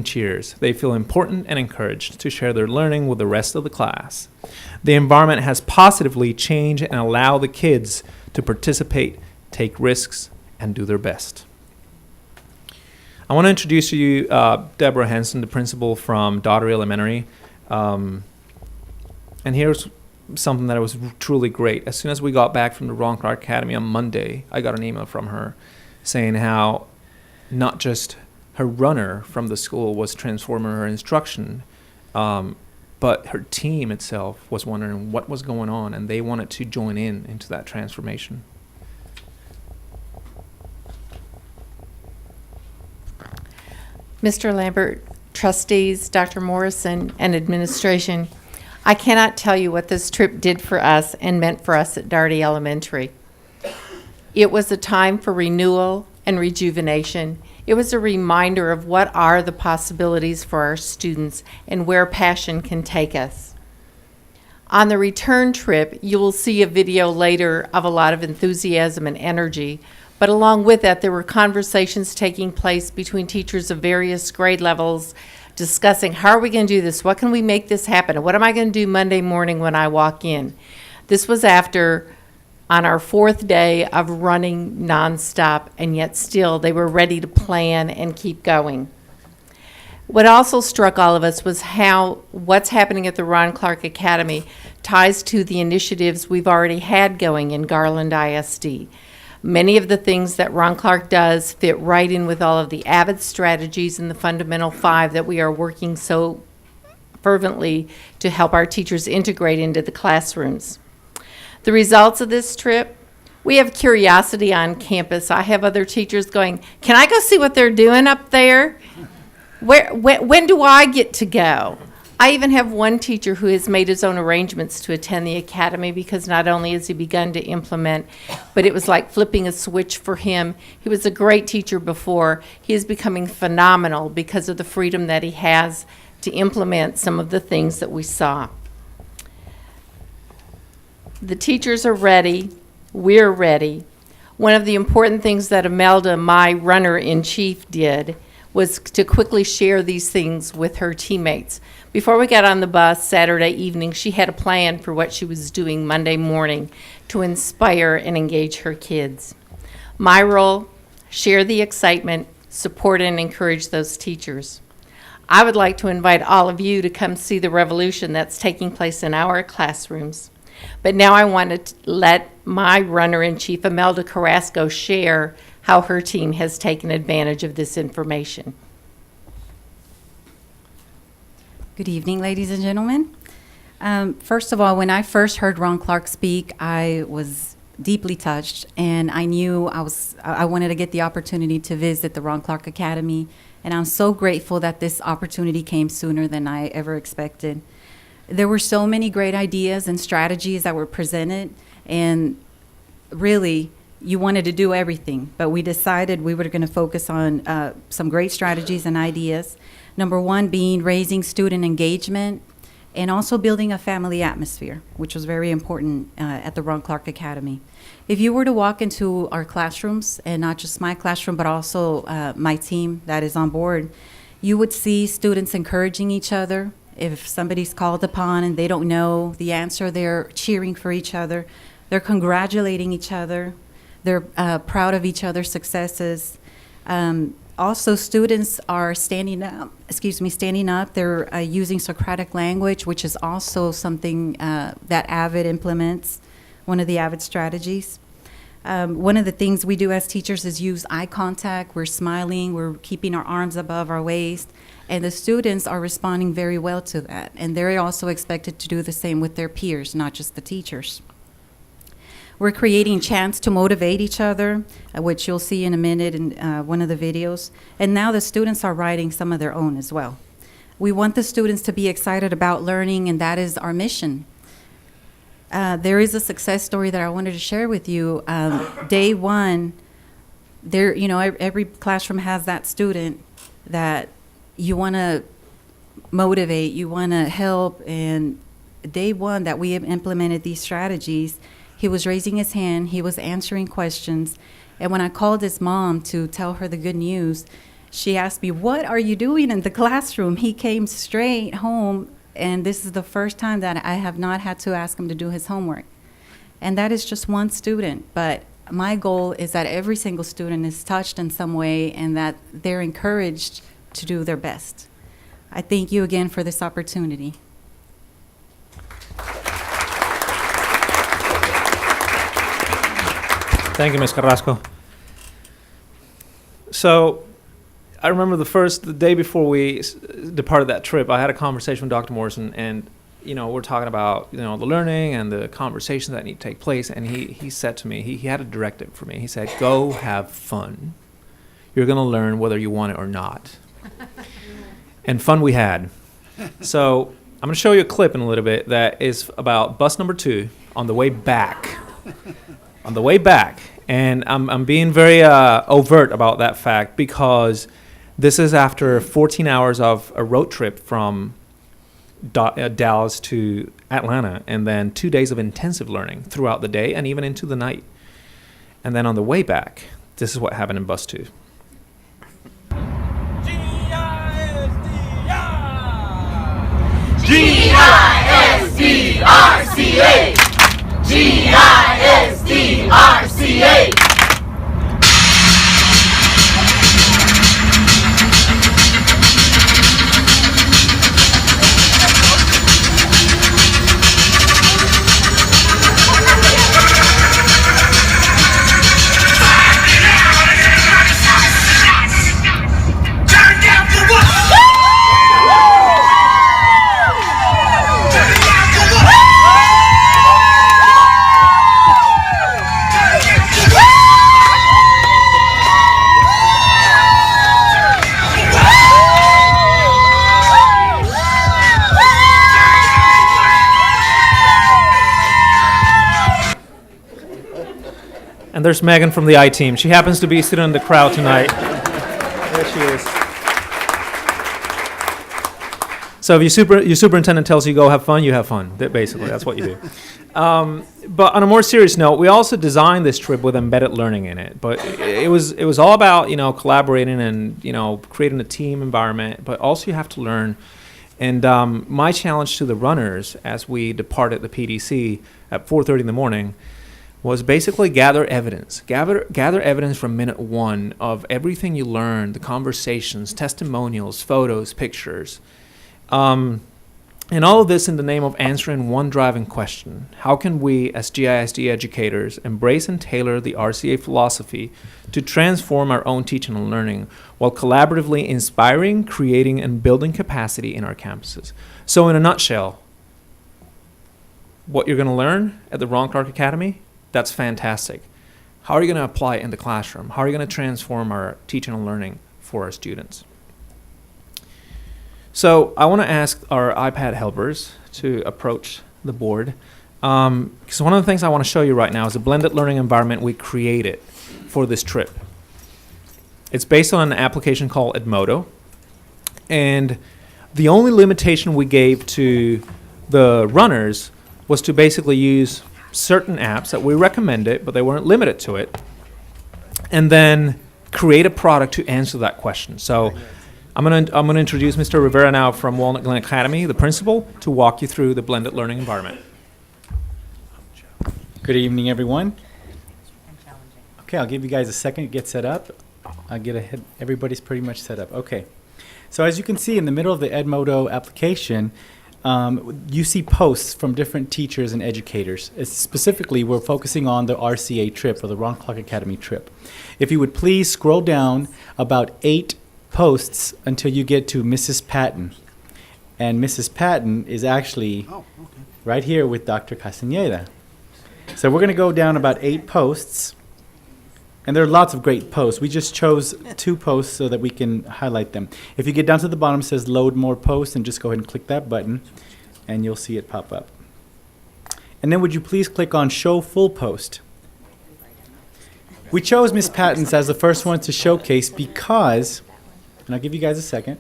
cheers. They feel important and encouraged to share their learning with the rest of the class. The environment has positively changed and allowed the kids to participate, take risks, and do their best. I want to introduce to you Deborah Henson, the principal from Daugherty Elementary. And here's something that was truly great. As soon as we got back from the Ron Clark Academy on Monday, I got an email from her saying how not just her runner from the school was transforming her instruction, but her team itself was wondering what was going on, and they wanted to join into that transformation. Mr. Lambert, trustees, Dr. Morrison, and administration, I cannot tell you what this trip did for us and meant for us at Daugherty Elementary. It was a time for renewal and rejuvenation. It was a reminder of what are the possibilities for our students and where passion can take us. On the return trip, you will see a video later of a lot of enthusiasm and energy, but along with that, there were conversations taking place between teachers of various grade levels discussing how are we going to do this, what can we make this happen, what am I going to do Monday morning when I walk in. This was after, on our 4th day of running nonstop, and yet still they were ready to plan and keep going. What also struck all of us was how what's happening at the Ron Clark Academy ties to the initiatives we've already had going in Garland ISD. Many of the things that Ron Clark does fit right in with all of the AVID strategies and the Fundamental 5 that we are working so fervently to help our teachers integrate into the classrooms. The results of this trip, we have curiosity on campus. I have other teachers going, can I go see what they're doing up there? When do I get to go? I even have one teacher who has made his own arrangements to attend the academy because not only has he begun to implement, but it was like flipping a switch for him. He was a great teacher before. He is becoming phenomenal because of the freedom that he has to implement some of the things that we saw. The teachers are ready. We're ready. One of the important things that Imelda, my runner-in-chief, did was to quickly share these things with her teammates. Before we got on the bus Saturday evening, she had a plan for what she was doing Monday morning to inspire and engage her kids. My role, share the excitement, support and encourage those teachers. I would like to invite all of you to come see the revolution that's taking place in our classrooms. But now I want to let my runner-in-chief, Imelda Carrasco, share how her team has taken advantage of this information. Good evening, ladies and gentlemen. First of all, when I first heard Ron Clark speak, I was deeply touched, and I knew I wanted to get the opportunity to visit the Ron Clark Academy, and I'm so grateful that this opportunity came sooner than I ever expected. There were so many great ideas and strategies that were presented, and really, you wanted to do everything, but we decided we were going to focus on some great strategies and ideas. Number one being raising student engagement and also building a family atmosphere, which was very important at the Ron Clark Academy. If you were to walk into our classrooms, and not just my classroom, but also my team that is on board, you would see students encouraging each other. If somebody's called upon and they don't know the answer, they're cheering for each other. They're congratulating each other. They're proud of each other's successes. Also, students are standing up. They're using Socratic language, which is also something that AVID implements, one of the AVID strategies. One of the things we do as teachers is use eye contact. We're smiling. We're keeping our arms above our waist. And the students are responding very well to that. And they're also expected to do the same with their peers, not just the teachers. We're creating chants to motivate each other, which you'll see in a minute in one of the videos. And now the students are writing some of their own as well. We want the students to be excited about learning, and that is our mission. There is a success story that I wanted to share with you. Day one, every classroom has that student that you want to motivate, you want to help. And day one that we have implemented these strategies, he was raising his hand, he was answering questions, and when I called his mom to tell her the good news, she asked me, "What are you doing in the classroom?" He came straight home, and this is the first time that I have not had to ask him to do his homework. And that is just one student, but my goal is that every single student is touched in some way and that they're encouraged to do their best. I thank you again for this opportunity. Thank you, Ms. Carrasco. So I remember the day before we departed that trip, I had a conversation with Dr. Morrison, and we're talking about the learning and the conversations that need to take place. And he said to me, he had a directive for me. He said, "Go have fun. You're going to learn whether you want it or not." And fun we had. So I'm going to show you a clip in a little bit that is about bus number 2 on the way back. On the way back, and I'm being very overt about that fact because this is after 14 hours of a road trip from Dallas to Atlanta, and then 2 days of intensive learning throughout the day and even into the night. And then on the way back, this is what happened in bus 2. G-I-S-D-R-C-A! G-I-S-D-R-C-A! And there's Megan from the I-team. She happens to be sitting in the crowd tonight. There she is. So if your superintendent tells you go have fun, you have fun. Basically, that's what you do. But on a more serious note, we also designed this trip with embedded learning in it. But it was all about, collaborating and, creating a team environment. But also you have to learn. And my challenge to the runners as we departed the PDC at 4:30 in the morning was basically gather evidence. Gather evidence from minute 1 of everything you learned, the conversations, testimonials, photos, pictures. And all of this in the name of answering one driving question. How can we, as GISD educators, embrace and tailor the RCA philosophy to transform our own teaching and learning while collaboratively inspiring, creating, and building capacity in our campuses? So in a nutshell, what you're going to learn at the Ron Clark Academy, that's fantastic. How are you going to apply it in the classroom? How are you going to transform our teaching and learning for our students? So I want to ask our iPad helpers to approach the board. Because one of the things I want to show you right now is a blended learning environment we created for this trip. It's based on an application called Edmodo. And the only limitation we gave to the runners was to basically use certain apps that we recommended, but they weren't limited to it, and then create a product to answer that question. So I'm gonna introduce Mr. Rivera now from Walnut Glen Academy, the principal, to walk you through the blended learning environment. Good evening, everyone. Okay, I'll give you guys a second to get set up. I'll get ahead. Everybody's pretty much set up. Okay. So as you can see in the middle of the Edmodo application, you see posts from different teachers and educators. Specifically, we're focusing on the RCA trip, or the Ron Clark Academy trip. If you would please scroll down about 8 posts until you get to Mrs. Patton. And Mrs. Patton is actually right here with Dr. Castañeda. So we're going to go down about 8 posts. And there are lots of great posts. We just chose 2 posts so that we can highlight them. If you get down to the bottom, it says load more posts, and just go ahead and click that button, and you'll see it pop up. And then would you please click on show full post. We chose Ms. Patton's as the first one to showcase because, and I'll give you guys a second,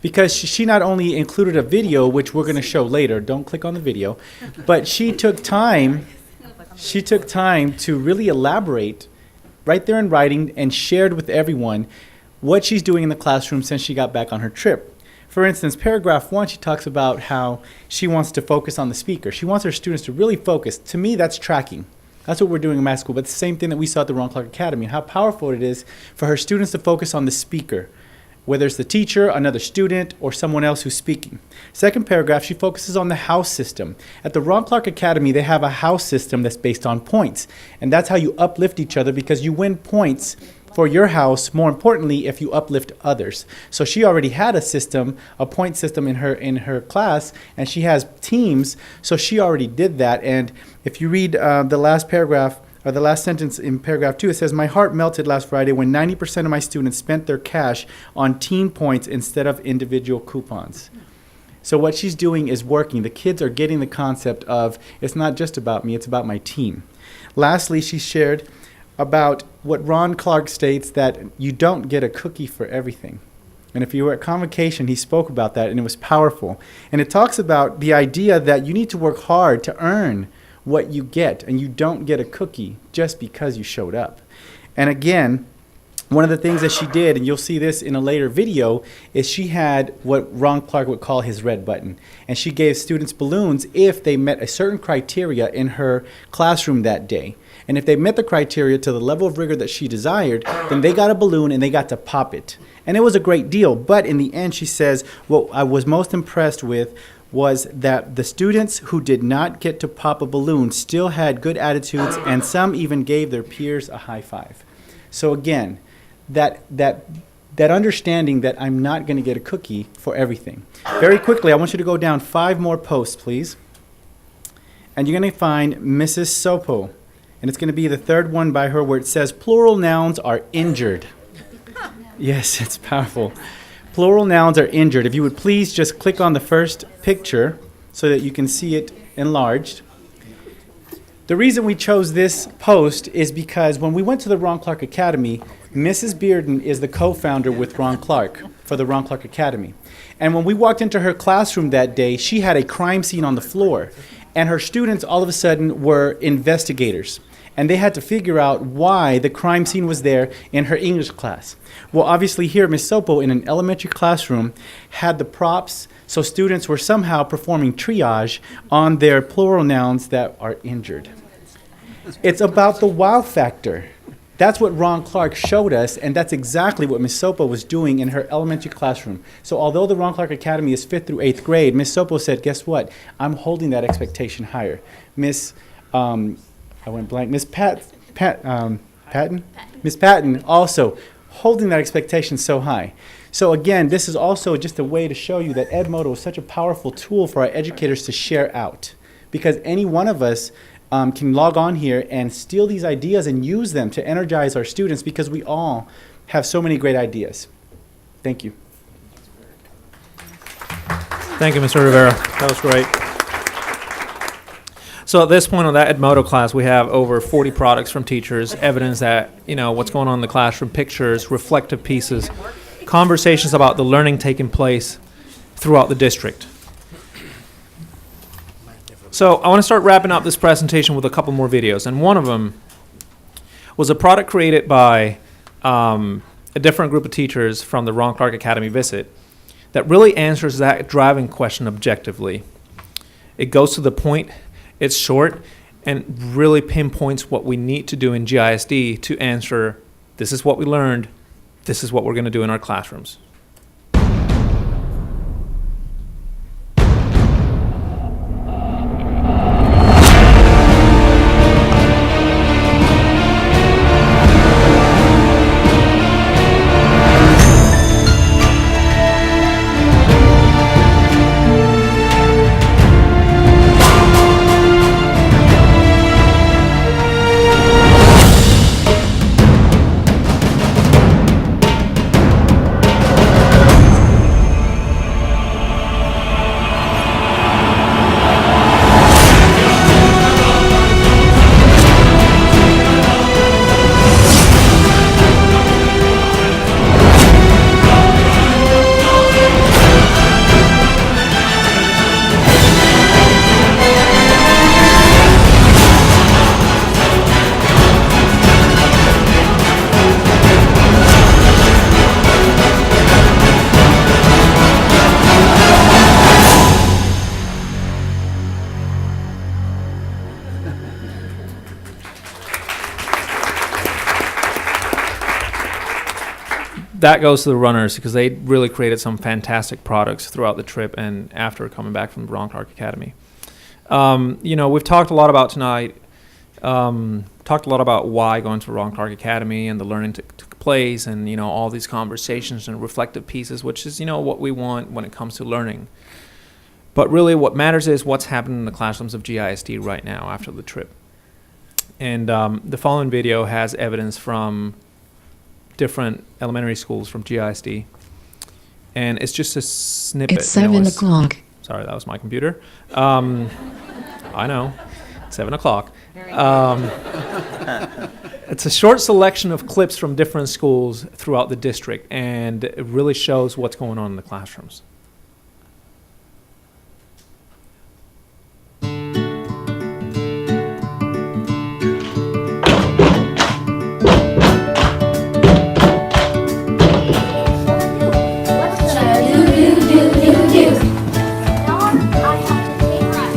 because she not only included a video, which we're going to show later, don't click on the video, but she took time to really elaborate right there in writing and shared with everyone what she's doing in the classroom since she got back on her trip. For instance, paragraph 1, she talks about how she wants to focus on the speaker. She wants her students to really focus. To me, that's tracking. That's what we're doing in math school, but it's the same thing that we saw at the Ron Clark Academy, and how powerful it is for her students to focus on the speaker, whether it's the teacher, another student, or someone else who's speaking. Second paragraph, she focuses on the house system. At the Ron Clark Academy, they have a house system that's based on points. And that's how you uplift each other, because you win points for your house, more importantly, if you uplift others. So she already had a system, a point system in her class, and she has teams, so she already did that. And if you read the last paragraph, or the last sentence in paragraph 2, it says, "My heart melted last Friday when 90% of my students spent their cash on team points instead of individual coupons." So what she's doing is working. The kids are getting the concept of, it's not just about me, it's about my team. Lastly, she shared about what Ron Clark states, that you don't get a cookie for everything. And if you were at convocation, he spoke about that, and it was powerful. And it talks about the idea that you need to work hard to earn what you get, and you don't get a cookie just because you showed up. And again, one of the things that she did, and you'll see this in a later video, is she had what Ron Clark would call his red button. And she gave students balloons if they met a certain criteria in her classroom that day. And if they met the criteria to the level of rigor that she desired, then they got a balloon and they got to pop it. And it was a great deal. But in the end, she says, what I was most impressed with was that the students who did not get to pop a balloon still had good attitudes, and some even gave their peers a high five. So again, that understanding that I'm not going to get a cookie for everything. Very quickly, I want you to go down 5 more posts, please. And you're going to find Mrs. Sopo. And it's going to be the third one by her where it says, plural nouns are injured. Yes, it's powerful. Plural nouns are injured. If you would please just click on the first picture so that you can see it enlarged. The reason we chose this post is because when we went to the Ron Clark Academy, Mrs. Bearden is the co-founder with Ron Clark for the Ron Clark Academy. And when we walked into her classroom that day, she had a crime scene on the floor. And her students all of a sudden were investigators. And they had to figure out why the crime scene was there in her English class. Well, obviously here, Ms. Sopo, in an elementary classroom, had the props, so students were somehow performing triage on their plural nouns that are injured. It's about the wow factor. That's what Ron Clark showed us, and that's exactly what Ms. Sopo was doing in her elementary classroom. So although the Ron Clark Academy is 5th through 8th grade, Ms. Sopo said, guess what? I'm holding that expectation higher. I went blank. Miss Patton? Miss Patton also holding that expectation so high. So again, this is also just a way to show you that Edmodo is such a powerful tool for our educators to share out. Because any one of us can log on here and steal these ideas and use them to energize our students, because we all have so many great ideas. Thank you. Thank you, Mr. Rivera. That was great. So at this point on that Edmodo class, we have over 40 products from teachers, evidence that, what's going on in the classroom, pictures, reflective pieces, conversations about the learning taking place throughout the district. So I want to start wrapping up this presentation with a couple more videos, and one of them was a product created by a different group of teachers from the Ron Clark Academy visit that really answers that driving question objectively. It goes to the point. It's short and really pinpoints what we need to do in GISD to answer, this is what we learned, this is what we're going to do in our classrooms. That goes to the runners because they really created some fantastic products throughout the trip and after coming back from the Ron Clark Academy. We've talked a lot about tonight, talked a lot about why going to Ron Clark Academy and the learning took place and, all these conversations and reflective pieces, which is, what we want when it comes to learning. But really what matters is what's happening in the classrooms of GISD right now after the trip. And the following video has evidence from different elementary schools from GISD. And it's just a snippet. It's 7 o'clock. Sorry, that was my computer. I know, 7 o'clock. It's a short selection of clips from different schools throughout the district, and it really shows what's going on in the classrooms.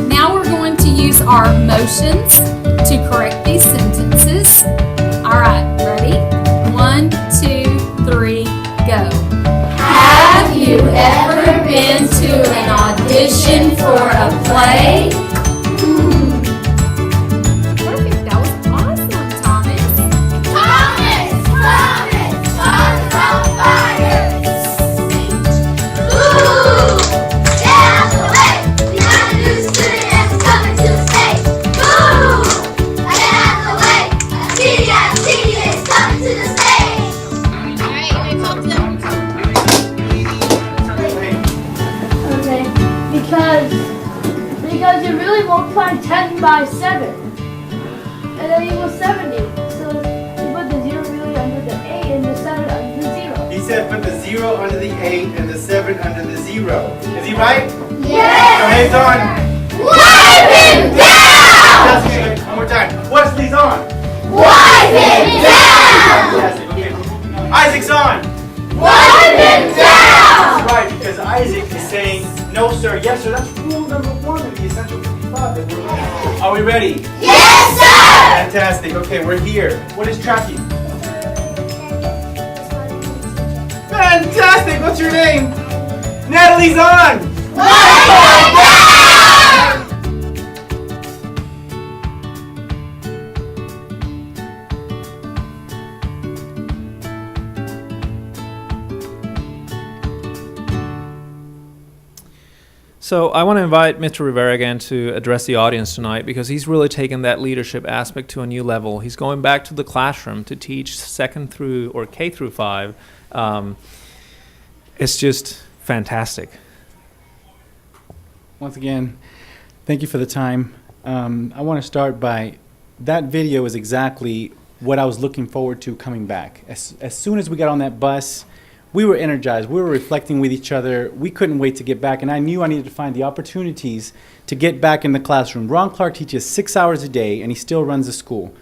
Now we're going to use our motions to correct these sentences. All right, ready? 1, 2, 3, go. Have you ever been to an audition for a play? Perfect, that was awesome, Thomas. Thomas, on fire! Ooh! Get out the way! We got a new student that's coming to the stage. Ooh! Get out the way! A senior is coming to the stage. Alright, I talk to them. Okay, because you're really multiplying 10 by 7. And then equals 70. So you put the 0 really under the 8 and the 7 under the 0. He said put the 0 under the 8 and the 7 under the 0. Is he right? Yes! So hands on. Wipe him down! Fantastic. One more time. Wesley's on. Wipe him down! Fantastic. Okay. Isaac's on. Wipe him down! That's right, because Isaac is saying no sir, yes sir. That's rule number 1 of the Essential 55 that we're looking for. Are we ready? Yes, sir! Fantastic. Okay, we're here. What is tracking? Fantastic. What's your name? Natalie's on. So I want to invite Mr. Rivera again to address the audience tonight because he's really taken that leadership aspect to a new level. He's going back to the classroom to teach second through or K through 5. It's just fantastic. Once again, thank you for the time. I want to start by, that video is exactly what I was looking forward to coming back. As soon as we got on that bus, we were energized. We were reflecting with each other. We couldn't wait to get back, and I knew I needed to find the opportunities to get back in the classroom. Ron Clark teaches 6 hours a day, and he still runs the school.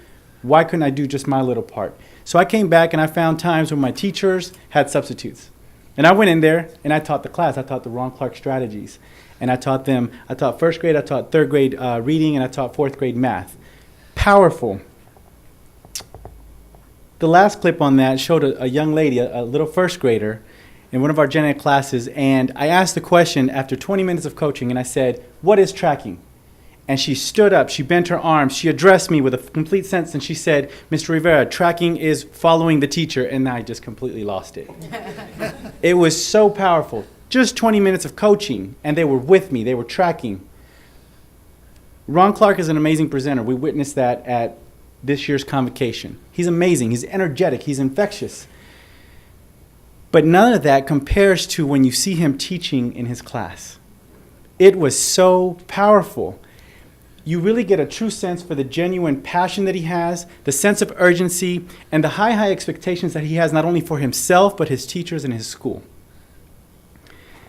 Why couldn't I do just my little part? So I came back, and I found times when my teachers had substitutes. And I went in there, and I taught the class. I taught the Ron Clark strategies. And I taught them, I taught first grade, I taught third grade reading, and I taught fourth grade math. Powerful. The last clip on that showed a young lady, a little first grader, in one of our gen ed classes, and I asked the question after 20 minutes of coaching, and I said, "What is tracking?" And she stood up, she bent her arms, she addressed me with a complete sentence, and she said, "Mr. Rivera, tracking is following the teacher," and I just completely lost it. It was so powerful. Just 20 minutes of coaching, and they were with me, they were tracking. Ron Clark is an amazing presenter. We witnessed that at this year's convocation. He's amazing, he's energetic, he's infectious. But none of that compares to when you see him teaching in his class. It was so powerful. You really get a true sense for the genuine passion that he has, the sense of urgency, and the high expectations that he has not only for himself, but his teachers and his school.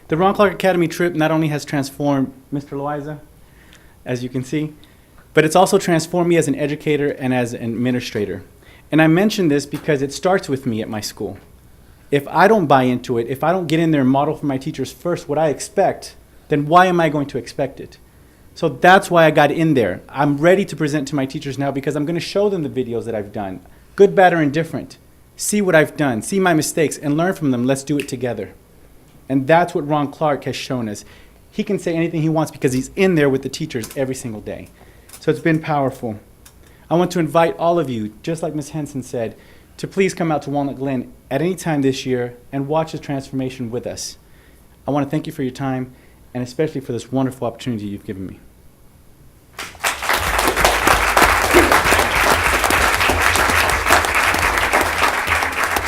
The Ron Clark Academy trip not only has transformed Mr. Loaiza, as you can see, but it's also transformed me as an educator and as an administrator. And I mention this because it starts with me at my school. If I don't buy into it, if I don't get in there and model for my teachers first what I expect, then why am I going to expect it? So that's why I got in there. I'm ready to present to my teachers now because I'm going to show them the videos that I've done, good, bad, or indifferent. See what I've done, see my mistakes, and learn from them. Let's do it together. And that's what Ron Clark has shown us. He can say anything he wants because he's in there with the teachers every single day. So it's been powerful. I want to invite all of you, just like Ms. Henson said, to please come out to Walnut Glen at any time this year and watch the transformation with us. I want to thank you for your time and especially for this wonderful opportunity you've given me.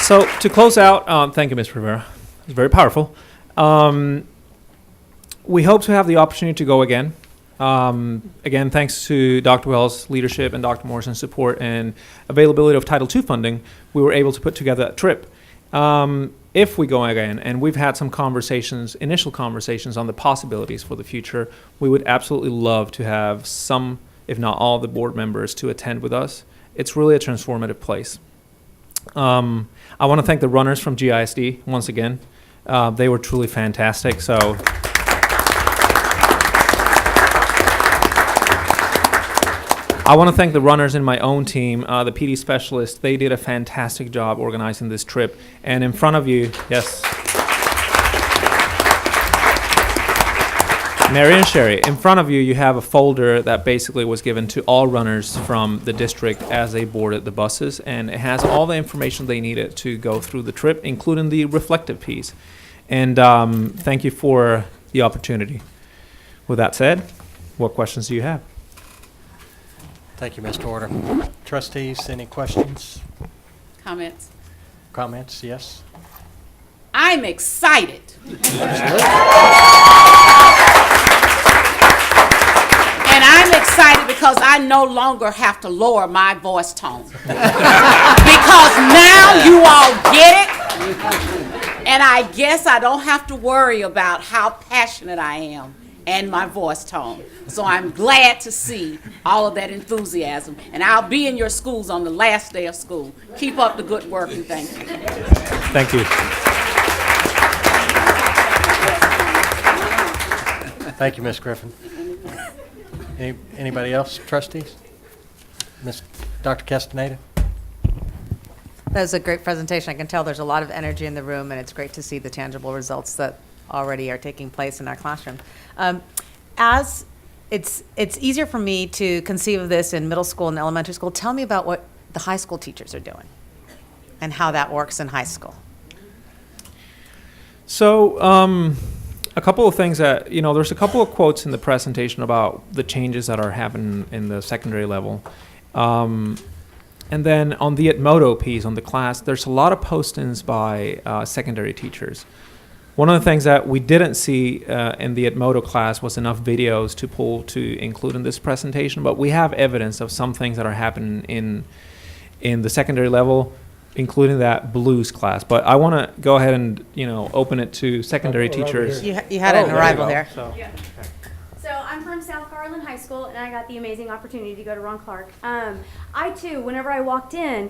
So to close out, thank you, Ms. Rivera. It's very powerful. We hope to have the opportunity to go again Again, thanks to Dr. Wells' leadership and Dr. Morrison's support and availability of Title II funding, we were able to put together a trip. If we go again, and we've had some conversations, initial conversations on the possibilities for the future, we would absolutely love to have some, if not all, the board members to attend with us. It's really a transformative place. I want to thank the runners from GISD once again. They were truly fantastic. So. I want to thank the runners in my own team, the PD specialists. They did a fantastic job organizing this trip. And in front of you, yes. Mary and Sherry, in front of you, you have a folder that basically was given to all runners from the district as they boarded the buses. And it has all the information they needed to go through the trip, including the reflective piece. And thank you for the opportunity. With that said, what questions do you have? Thank you, Mr. Order. Trustees, any questions? Comments? Comments, yes? I'm excited. And I'm excited because I no longer have to lower my voice tone. Because now you all get it. And I guess I don't have to worry about how passionate I am and my voice tone. So I'm glad to see all of that enthusiasm. And I'll be in your schools on the last day of school. Keep up the good work, and thank you. Thank you. Thank you, Ms. Griffin. Anybody else, trustees? Dr. Castaneda? That was a great presentation. I can tell there's a lot of energy in the room, and it's great to see the tangible results that already are taking place in our classroom. As it's easier for me to conceive of this in middle school and elementary school. Tell me about what the high school teachers are doing and how that works in high school. So a couple of things that, there's a couple of quotes in the presentation about the changes that are happening in the secondary level. And then on the Edmodo piece, on the class, there's a lot of postings by secondary teachers. One of the things that we didn't see in the Edmodo class was enough videos to pull to include in this presentation, but we have evidence of some things that are happening in the secondary level, including that blues class. But I want to go ahead and open it to secondary teachers. You had an arrival here. So. Yeah. So I'm from South Garland High School, and I got the amazing opportunity to go to Ron Clark. I too, whenever I walked in,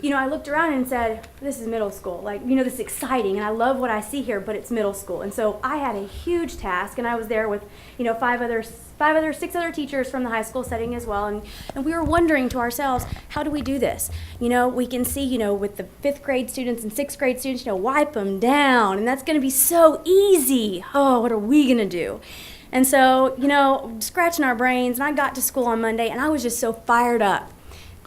I looked around and said, this is middle school. This is exciting, and I love what I see here, but it's middle school. And so I had a huge task, and I was there with, 6 other teachers from the high school setting as well. And we were wondering to ourselves, how do we do this? We can see, with the 5th grade students and 6th grade students, wipe them down, and that's going to be so easy. Oh, what are we going to do? And so, scratching our brains, and I got to school on Monday, and I was just so fired up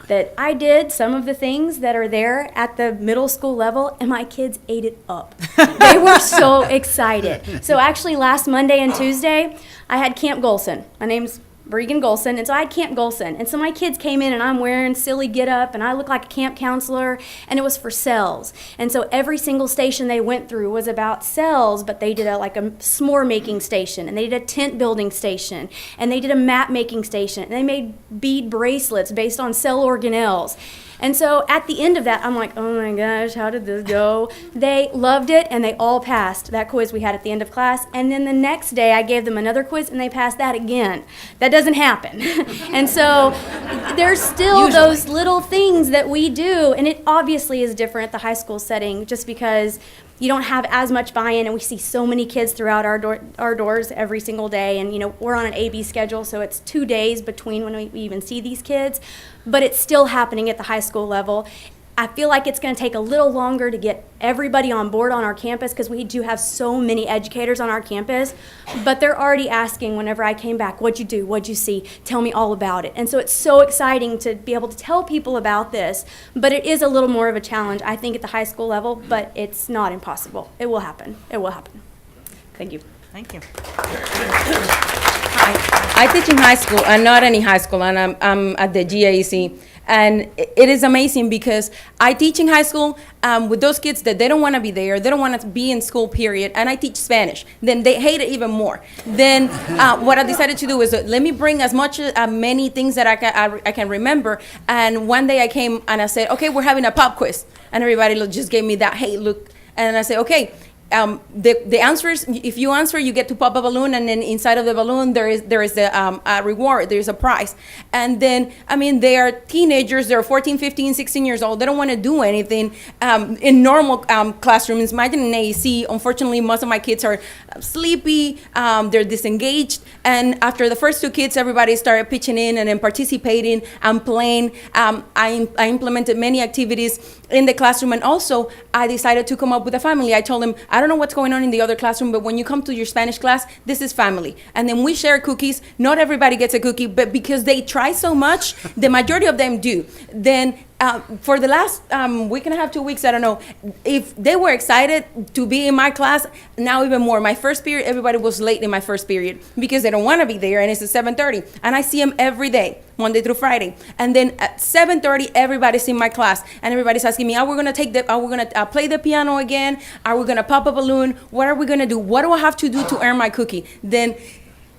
that I did some of the things that are there at the middle school level, and my kids ate it up. They were so excited. So actually last Monday and Tuesday, I had Camp Golson. My name's Bregan Golson, and so I had Camp Golson. And so my kids came in, and I'm wearing silly get-up, and I look like a camp counselor, and it was for cells. And so every single station they went through was about cells, but they did a s'more making station, and they did a tent building station, and they did a map making station, and they made bead bracelets based on cell organelles. And so at the end of that, I'm like, oh my gosh, how did this go? They loved it, and they all passed that quiz we had at the end of class. And then the next day, I gave them another quiz, and they passed that again. That doesn't happen. And so there's still those little things that we do, and it obviously is different at the high school setting just because you don't have as much buy-in, and we see so many kids throughout our doors every single day. And, we're on an AB schedule, so it's 2 days between when we even see these kids. But it's still happening at the high school level. I feel like it's going to take a little longer to get everybody on board on our campus because we do have so many educators on our campus. But they're already asking whenever I came back, what'd you do? What'd you see? Tell me all about it. And so it's so exciting to be able to tell people about this. But it is a little more of a challenge, I think, at the high school level. But it's not impossible. It will happen. It will happen. Thank you. Thank you. I teach in high school, not any high school, and I'm at the GAEC. And it is amazing because I teach in high school with those kids that they don't want to be there, they don't want to be in school, period, and I teach Spanish. Then they hate it even more. Then what I decided to do is let me bring as many things that I can remember. And one day I came and I said, okay, we're having a pop quiz. And everybody just gave me that hate look. And I said, okay, the answers, if you answer, you get to pop a balloon, and then inside of the balloon there is a reward, there's a prize. And then, I mean, they are teenagers, they're 14, 15, 16 years old, they don't want to do anything in normal classrooms. Imagine in AEC, unfortunately, most of my kids are sleepy, they're disengaged, and after the first two kids, everybody started pitching in and then participating and playing. I implemented many activities in the classroom, and also I decided to come up with a family. I told them, I don't know what's going on in the other classroom, but when you come to your Spanish class, this is family. And then we share cookies. Not everybody gets a cookie, but because they try so much, the majority of them do. Then for the last week and a half, 2 weeks, I don't know, if they were excited to be in my class, now even more. My first period, everybody was late in my first period because they don't want to be there, and it's at 7:30. And I see them every day, Monday through Friday. And then at 7:30, everybody's in my class, and everybody's asking me, are we gonna play the piano again? Are we gonna pop a balloon? What are we gonna do? What do I have to do to earn my cookie? Then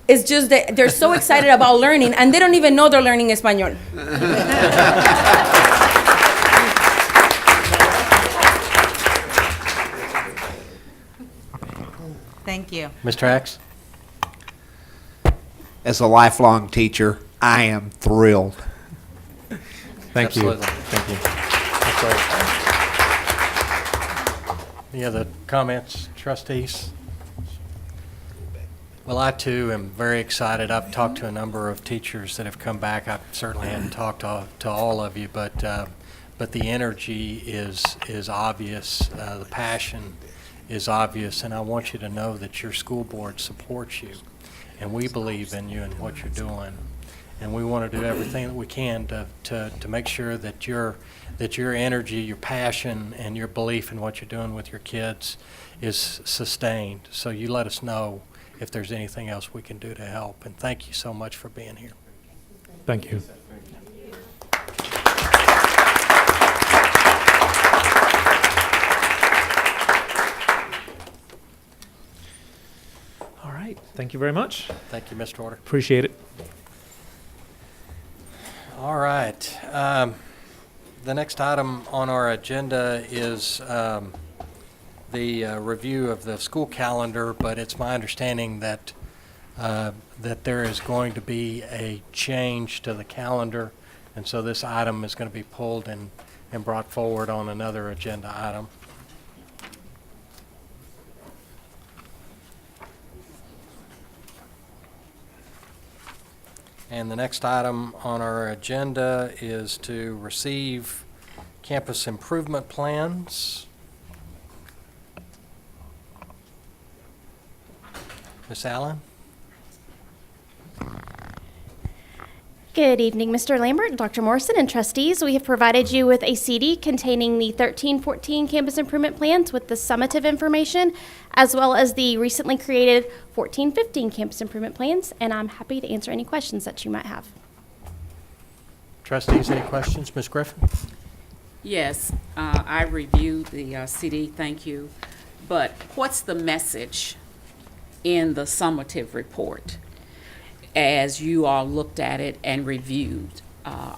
it's just that they're so excited about learning, and they don't even know they're learning Espanol. Thank you. Mr. Axe? As a lifelong teacher, I am thrilled. Thank you. Absolutely. Thank you. That's great. Any other comments, trustees? Well, I too am very excited. I've talked to a number of teachers that have come back. I certainly hadn't talked to all of you, but the energy is obvious. The passion is obvious, and I want you to know that your school board supports you, and we believe in you and what you're doing, and we want to do everything that we can to make sure that your energy, your passion, and your belief in what you're doing with your kids is sustained. So you let us know if there's anything else we can do to help, and thank you so much for being here. Thank you. All right. Thank you very much. Thank you, Mr. Order. Appreciate it. All right. The next item on our agenda is the review of the school calendar, but it's my understanding that that there is going to be a change to the calendar, and so this item is going to be pulled and brought forward on another agenda item. And the next item on our agenda is to receive campus improvement plans. Ms. Allen? Good evening, Mr. Lambert, Dr. Morrison, and trustees. We have provided you with a CD containing the 13-14 campus improvement plans with the summative information, as well as the recently created 14-15 campus improvement plans, and I'm happy to answer any questions that you might have. Trustees, any questions? Ms. Griffin? Yes, I reviewed the CD, thank you. But what's the message in the summative report as you all looked at it and reviewed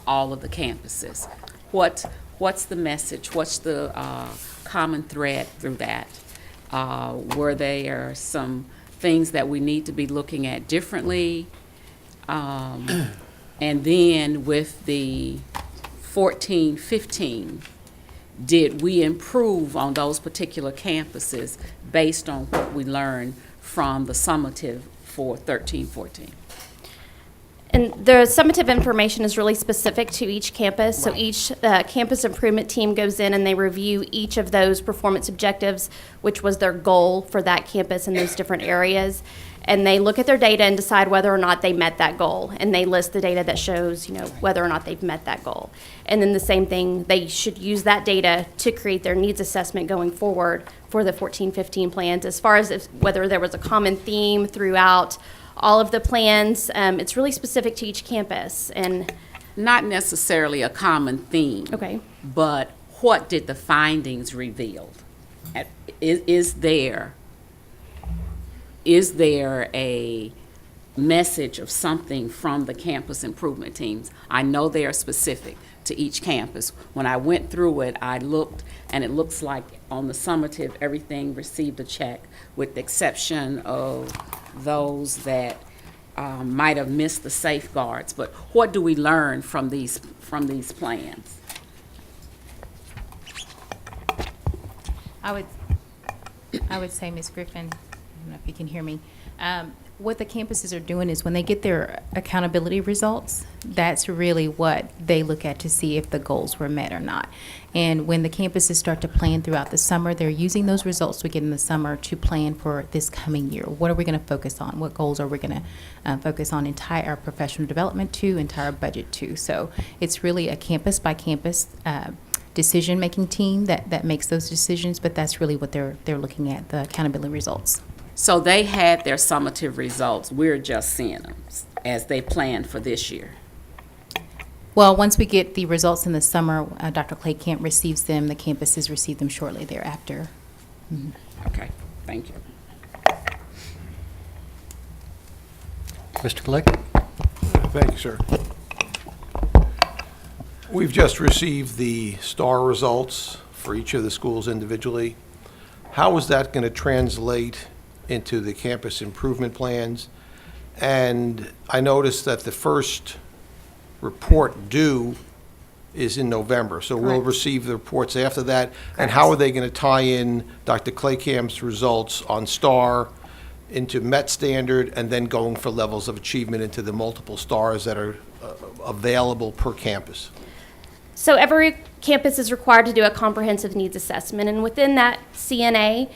all of the campuses? What's the message? What's the common thread through that? Were there some things that we need to be looking at differently? And then with the 14-15, did we improve on those particular campuses based on what we learned from the summative for 13-14? And the summative information is really specific to each campus. So each campus improvement team goes in and they review each of those performance objectives, which was their goal for that campus in those different areas. And they look at their data and decide whether or not they met that goal. And they list the data that shows, whether or not they've met that goal. And then the same thing, they should use that data to create their needs assessment going forward for the 14-15 plans. As far as whether there was a common theme throughout all of the plans, it's really specific to each campus. And not necessarily a common theme. Okay. But what did the findings reveal? Is there a message of something from the campus improvement teams? I know they are specific to each campus. When I went through it, I looked, and it looks like on the summative, everything received a check, with the exception of those that might have missed the safeguards. But what do we learn from these plans? I would say, Ms. Griffin, I don't know if you can hear me. What the campuses are doing is when they get their accountability results, that's really what they look at to see if the goals were met or not. And when the campuses start to plan throughout the summer, they're using those results we get in the summer to plan for this coming year. What are we going to focus on? What goals are we going to focus on and tie our professional development to and tie our budget to? So it's really a campus by campus decision-making team that makes those decisions, but that's really what they're looking at, the accountability results. So they had their summative results. We're just seeing them as they plan for this year. Well, once we get the results in the summer, Dr. Clay Camp receives them. The campuses receive them shortly thereafter. Mm-hmm. Okay, thank you. Mr. Glick? Thank you, sir. We've just received the STAR results for each of the schools individually. How is that going to translate into the campus improvement plans? And I noticed that the first report due is in November, so we'll Correct. receive the reports after that. And how are they going to tie in Dr. Claycamp's results on STAR into Met Standard, and then going for levels of achievement into the multiple STARs that are available per campus? So every campus is required to do a comprehensive needs assessment, and within that CNA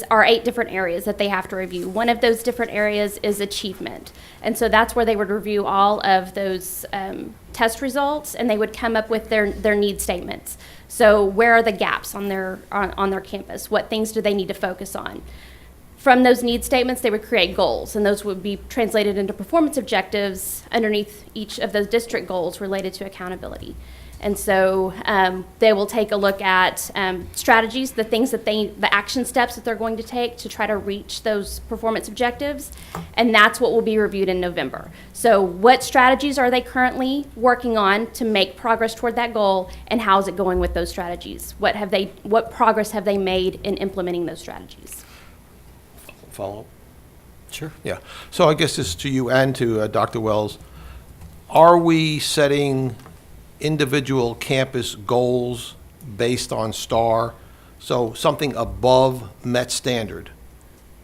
are 8 different areas that they have to review. One of those different areas is achievement, and so that's where they would review all of those test results, and they would come up with their need statements. So where are the gaps on their campus? What things do they need to focus on? From those need statements, they would create goals, and those would be translated into performance objectives underneath each of those district goals related to accountability. And so they will take a look at strategies, the action steps that they're going to take to try to reach those performance objectives, and that's what will be reviewed in November. So what strategies are they currently working on to make progress toward that goal, and how is it going with those strategies? What progress have they made in implementing those strategies? Follow up? Sure. Yeah. So I guess this is to you and to Dr. Wells. Are we setting individual campus goals based on STAR, so something above Met Standard?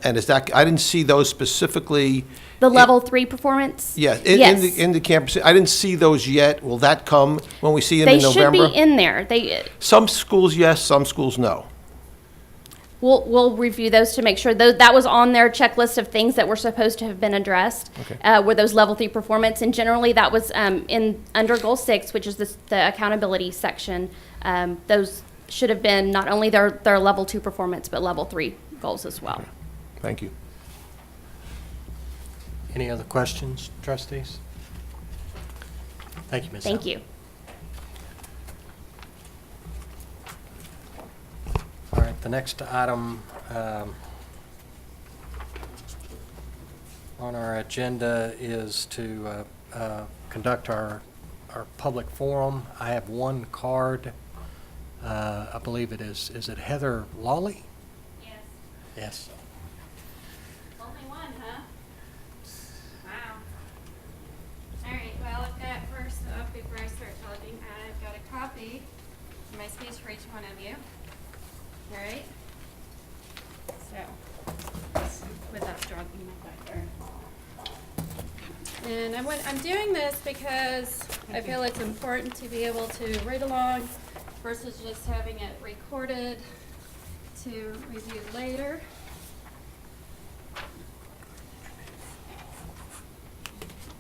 And is that, I didn't see those specifically. The level 3 performance? Yeah, Yes. in the campus. I didn't see those yet. Will that come when we see them in They should November? be in there. Some schools yes, some schools no. We'll review those to make sure that was on their checklist of things that were supposed to have been addressed. Okay. Were those level 3 performance, and generally that was under goal 6, which is the accountability section. Those should have been not only their level 2 performance, but level 3 goals as well. Thank you. Any other questions, trustees? Thank you, Ms. Thank Allen. you. All right, the next item on our agenda is to conduct our public forum. I have one card. I believe it is it Heather Lawley? Yes. Yes. Only one, huh? Wow. All right, well, I've got first off, before I start talking, I've got a copy of my speech for each one of you. All right? So, without dropping my paper. And I'm doing this because I feel it's important to be able to read along versus just having it recorded to review later.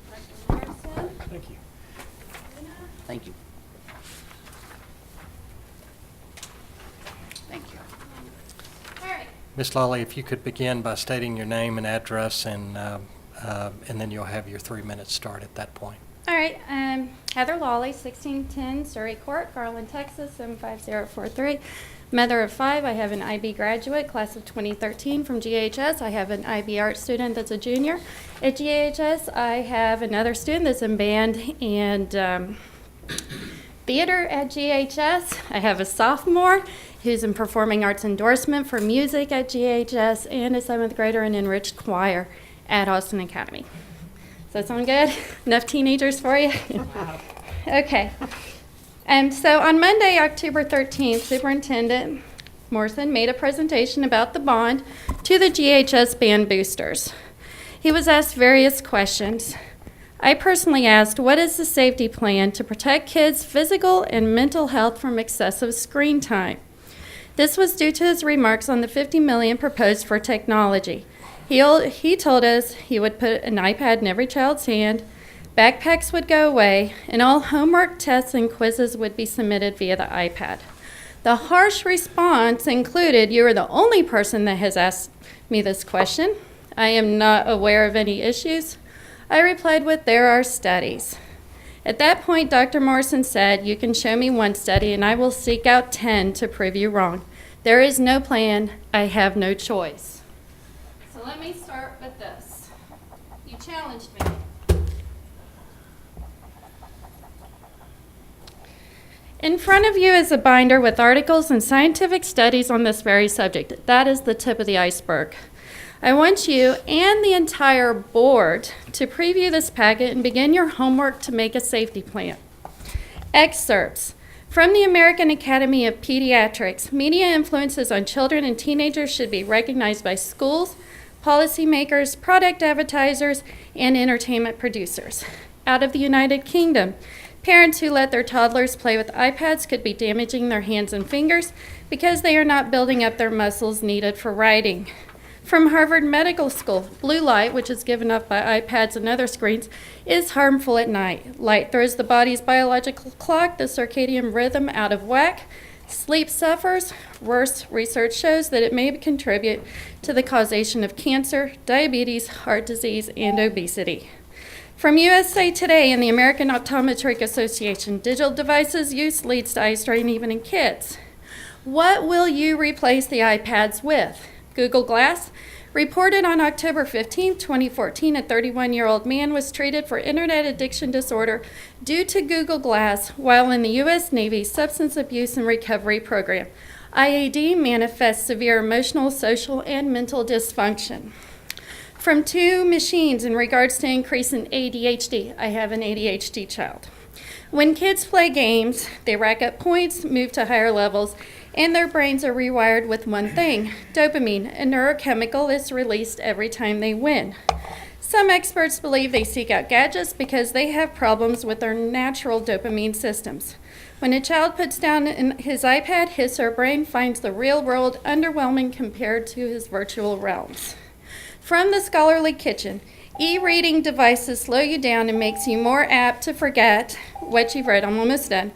Dr. Morrison? Thank you. Thank you. Thank you. All right. Ms. Lawley, if you could begin by stating your name and address, and then you'll have your 3 minutes start at that point. All right. Heather Lawley, 1610 Surrey Court, Garland, Texas, 75043. Mother of 5. I have an IB graduate, class of 2013 from GHS. I have an IB art student that's a junior. At GHS, I have another student that's in band and theater at GHS. I have a sophomore who's in performing arts endorsement for music at GHS and a 7th grader in enriched choir at Austin Academy. Does that sound good? Enough teenagers for you? Okay. So on Monday, October 13th, Superintendent Morrison made a presentation about the bond to the GHS band boosters. He was asked various questions. I personally asked, what is the safety plan to protect kids' physical and mental health from excessive screen time? This was due to his remarks on the $50 million proposed for technology. He told us he would put an iPad in every child's hand, backpacks would go away, and all homework, tests, and quizzes would be submitted via the iPad. The harsh response included, "You are the only person that has asked me this question. I am not aware of any issues." I replied with, "There are studies." At that point, Dr. Morrison said, "You can show me one study and I will seek out 10 to prove you wrong. There is no plan. I have no choice." So let me start with this. You challenged me. In front of you is a binder with articles and scientific studies on this very subject. That is the tip of the iceberg. I want you and the entire board to preview this packet and begin your homework to make a safety plan. Excerpts from the American Academy of Pediatrics. Media influences on children and teenagers should be recognized by schools, policymakers, product advertisers, and entertainment producers. Out of the United Kingdom, parents who let their toddlers play with iPads could be damaging their hands and fingers because they are not building up their muscles needed for writing. From Harvard Medical School, blue light, which is given off by iPads and other screens, is harmful at night. Light throws the body's biological clock, the circadian rhythm, out of whack. Sleep suffers. Worse, research shows that it may contribute to the causation of cancer, diabetes, heart disease, and obesity. From USA Today and the American Optometric Association, digital devices use leads to eye strain even in kids. What will you replace the iPads with? Google Glass? Reported on October 15, 2014, a 31-year-old man was treated for internet addiction disorder due to Google Glass while in the U.S. Navy's Substance Abuse and Recovery Program. IAD manifests severe emotional, social, and mental dysfunction. From Two Machines in regards to increase in ADHD. I have an ADHD child. When kids play games, they rack up points, move to higher levels, and their brains are rewired with one thing, dopamine, a neurochemical is released every time they win. Some experts believe they seek out gadgets because they have problems with their natural dopamine systems. When a child puts down his iPad, his or her brain finds the real world underwhelming compared to his virtual realms. From the Scholarly Kitchen, e-reading devices slow you down and makes you more apt to forget what you've read. I'm almost done.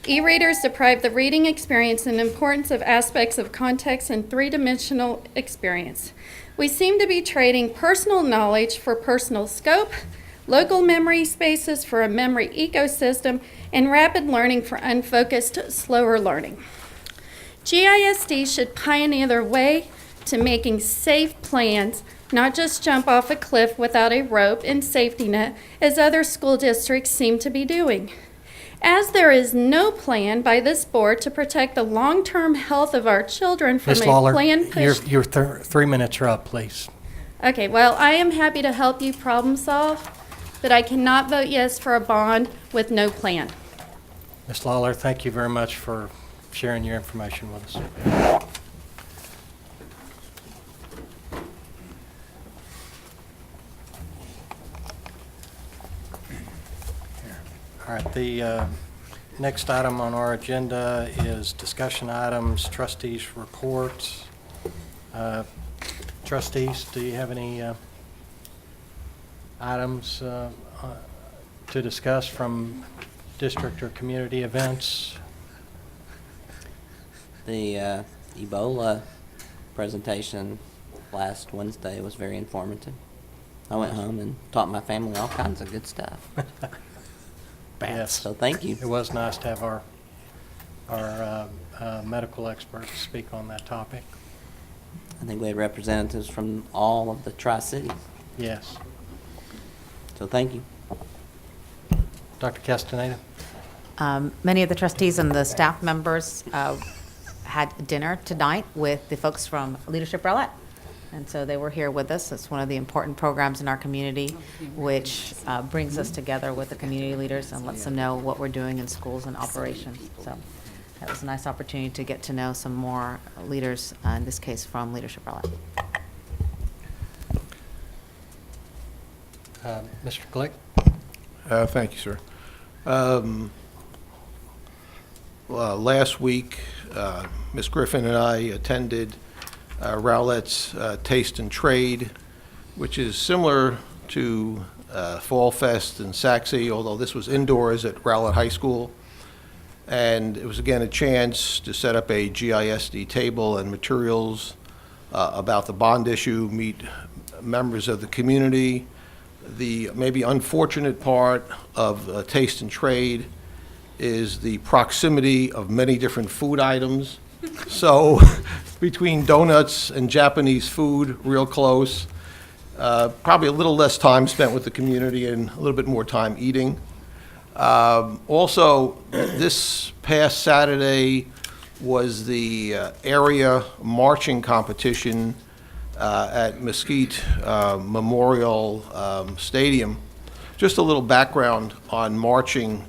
E-readers deprive the reading experience and importance of aspects of context and three-dimensional experience. We seem to be trading personal knowledge for personal scope, local memory spaces for a memory ecosystem, and rapid learning for unfocused, slower learning. GISD should pioneer their way to making safe plans, not just jump off a cliff without a rope and safety net, as other school districts seem to be doing. As there is no plan by this board to protect the long-term health of our children from Ms. a Lawler, plan push. your 3 minutes are up, please. Okay, well, I am happy to help you problem solve, but I cannot vote yes for a bond with no plan. Ms. Lawler, thank you very much for sharing your information with us. All right, the next item on our agenda is discussion items, trustees' reports. Trustees, do you have any items to discuss from district or community events? The Ebola presentation last Wednesday was very informative. I went home and taught my family all kinds of good stuff. Yes. Yes. So thank you. It was nice to have our medical experts speak on that topic. I think we had representatives from all of the Tri-Cities. Yes. So thank you. Dr. Castaneda? Many of the trustees and the staff members had dinner tonight with the folks from Leadership Rowlett. And so they were here with us. It's one of the important programs in our community, which brings us together with the community leaders and lets them know what we're doing in schools and operations. So that was a nice opportunity to get to know some more leaders, in this case from Leadership Rowlett. Mr. Glick? Thank you, sir. Last week, Ms. Griffin and I attended Rowlett's Taste and Trade, which is similar to Fall Fest in Saxe, although this was indoors at Rowlett High School. And it was, again, a chance to set up a GISD table and materials about the bond issue, meet members of the community. The maybe unfortunate part of Taste and Trade is the proximity of many different food items. So between donuts and Japanese food, real close. Probably a little less time spent with the community and a little bit more time eating. Also, this past Saturday was the area marching competition at Mesquite Memorial Stadium. Just a little background on marching.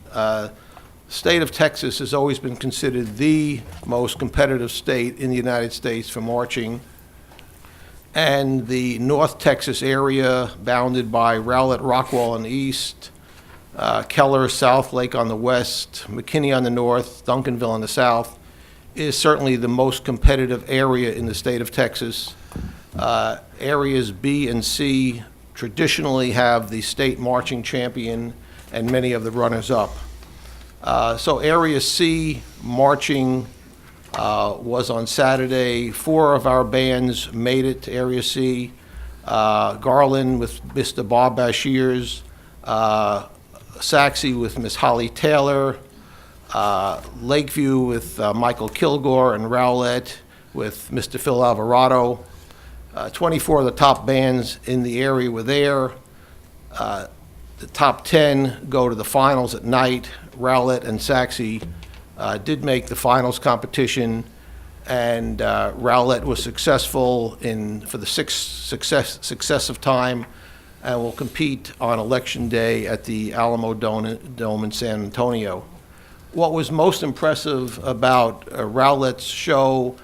State of Texas has always been considered the most competitive state in the United States for marching. And the North Texas area, bounded by Rowlett, Rockwall on the east, Keller, South Lake on the west, McKinney on the north, Duncanville on the south, is certainly the most competitive area in the state of Texas. Areas B and C traditionally have the state marching champion and many of the runners-up. So Area C marching was on Saturday. 4 of our bands made it to Area C. Garland with Mr. Bob Bashirs, Saxe with Miss Holly Taylor, Lakeview with Michael Kilgore, and Rowlett with Mr. Phil Alvarado. 24 of the top bands in the area were there. The top 10 go to the finals at night. Rowlett and Saxe did make the finals competition, and Rowlett was successful for the 6th successive time, and will compete on Election Day at the Alamo Dome in San Antonio. What was most impressive about Rowlett's show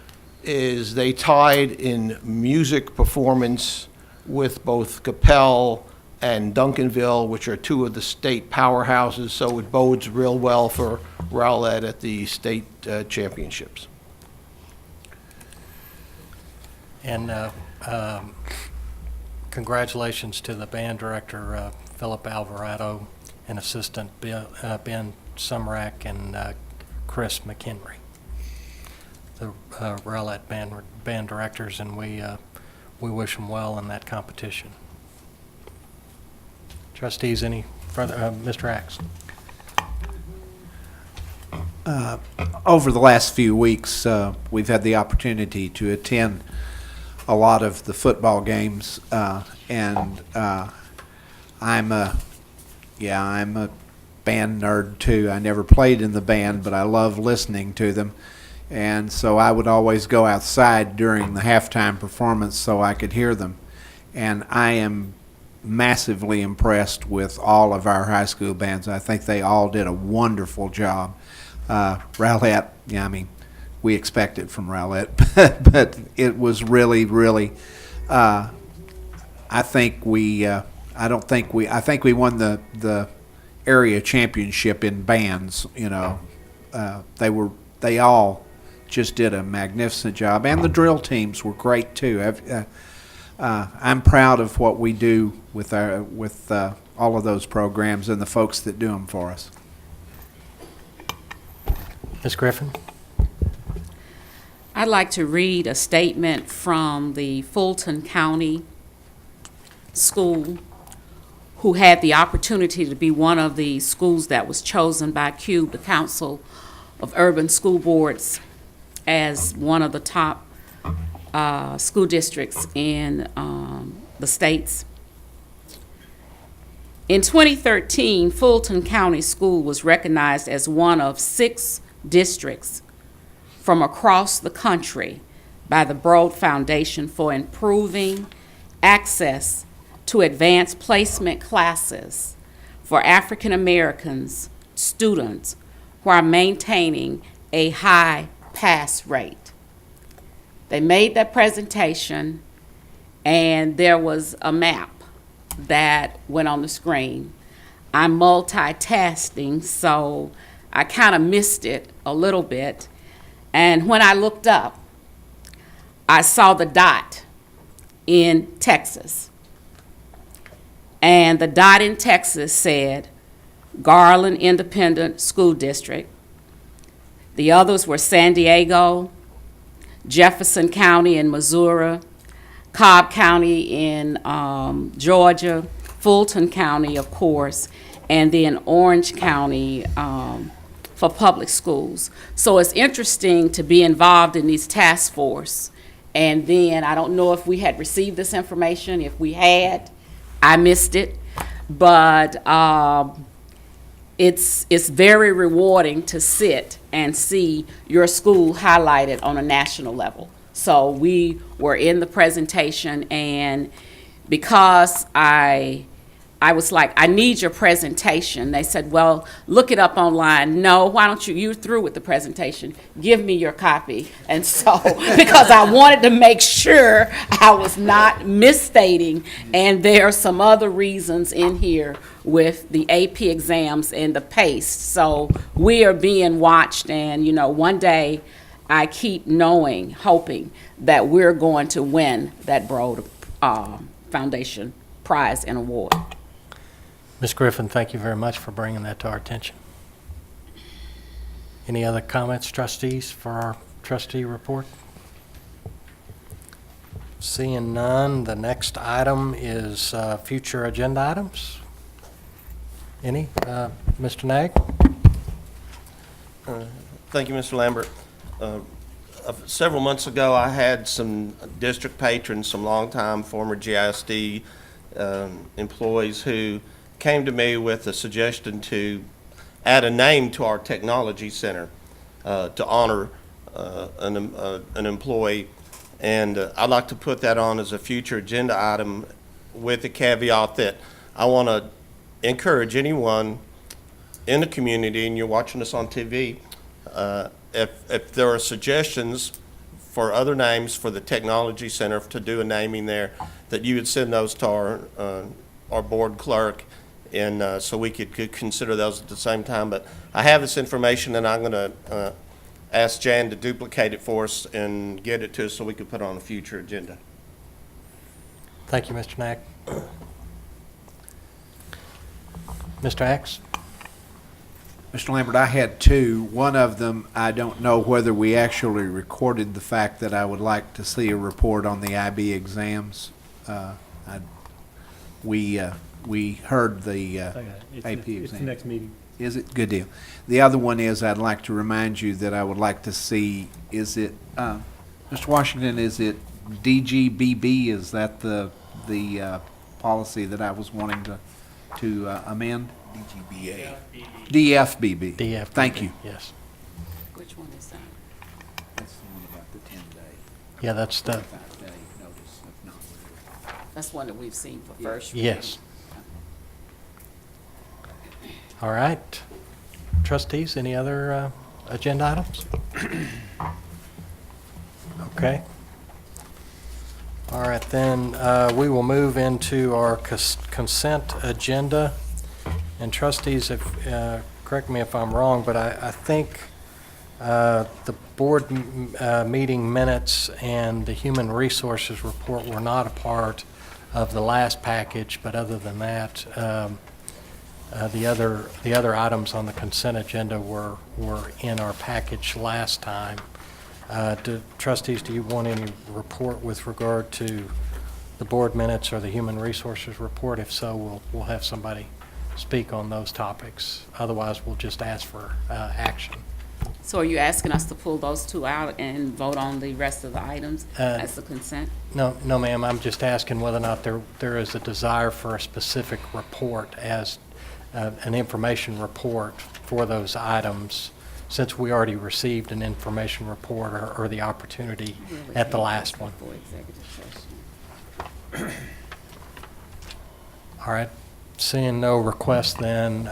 is they tied in music performance with both Capel and Duncanville, which are 2 of the state powerhouses, so it bodes real well for Rowlett at the state championships. And congratulations to the band director, Philip Alvarado, and assistant Ben Sumrack and Chris McHenry, the Rowlett band directors, and we wish them well in that competition. Trustees, any further? Mr. Axe. Over the last few weeks, we've had the opportunity to attend a lot of the football games, and I'm a band nerd too. I never played in the band, but I love listening to them, and so I would always go outside during the halftime performance so I could hear them. And I am massively impressed with all of our high school bands. I think they all did a wonderful job. Rowlett, yeah, I mean, we expect it from Rowlett, but it was really, really. I think we won the area championship in bands. You know, they all just did a magnificent job, and the drill teams were great too. I'm proud of what we do with all of those programs and the folks that do them for us. Ms. Griffin? I'd like to read a statement from the Fulton County School who had the opportunity to be one of the schools that was chosen by CUBE, the Council of Urban School Boards, as one of the top school districts in the states. In 2013, Fulton County School was recognized as one of 6 districts from across the country by the Broad Foundation for improving access to advanced placement classes for African Americans students who are maintaining a high pass rate. They made that presentation, and there was a map that went on the screen. I'm multitasking, so I kind of missed it a little bit. And when I looked up, I saw the dot in Texas. And the dot in Texas said Garland Independent School District. The others were San Diego, Jefferson County in Missouri, Cobb County in Georgia, Fulton County, of course, and then Orange County for public schools. So it's interesting to be involved in these task force. And then I don't know if we had received this information. If we had, I missed it. But it's very rewarding to sit and see your school highlighted on a national level. So we were in the presentation, and because I was like, I need your presentation. They said, well, look it up online. No, why don't you're through with the presentation. Give me your copy. And so, because I wanted to make sure I was not misstating, and there are some other reasons in here with the AP exams and the PACE. So we are being watched, and one day I keep hoping that we're going to win that Broad Foundation prize and award. Ms. Griffin, thank you very much for bringing that to our attention. Any other comments, trustees, for our trustee report? Seeing none, the next item is future agenda items. Any? Mr. Nag? Thank you, Mr. Lambert. Several months ago, I had some district patrons, some longtime former GISD employees who came to me with a suggestion to add a name to our technology center to honor an employee. And I'd like to put that on as a future agenda item with the caveat that I want to encourage anyone in the community, and you're watching us on TV, if there are suggestions for other names for the technology center to do a naming there, that you would send those to our board clerk, and so we could consider those at the same time. But I have this information, and I'm going to ask Jan to duplicate it for us and get it to us so we could put it on a future agenda. Thank you, Mr. Knack. Mr. Axe? Mr. Lambert, I had 2. One of them, I don't know whether we actually recorded the fact that I would like to see a report on the IB exams. We heard the AP exam. It's the next meeting. Is it? Good deal. The other one is I'd like to remind you that I would like to see, is it, Mr. Washington, is it DGBB? Is that the policy that I was wanting to amend? DGBA. DFBB. DFBB. Thank you. Yes. Which one is that? That's the one about the 10-day. Yeah, that's the, notice of non-renewal. That's one that we've seen for first. yes. All right. Trustees, any other agenda items? Okay. All right, then we will move into our consent agenda. And trustees, if, correct me if I'm wrong, but I think the board meeting minutes and the human resources report were not a part of the last package, but other than that, the other items on the consent agenda were in our package last time. Trustees, do you want any report with regard to the board minutes or the human resources report? If so, we'll have somebody speak on those topics. Otherwise, we'll just ask for action. So are you asking us to pull those two out and vote on the rest of the items as a consent? No, ma'am. I'm just asking whether or not there is a desire for a specific report as an information report for those items, since we already received an information report or the opportunity at the last one. For executive session. All right. Seeing no request, then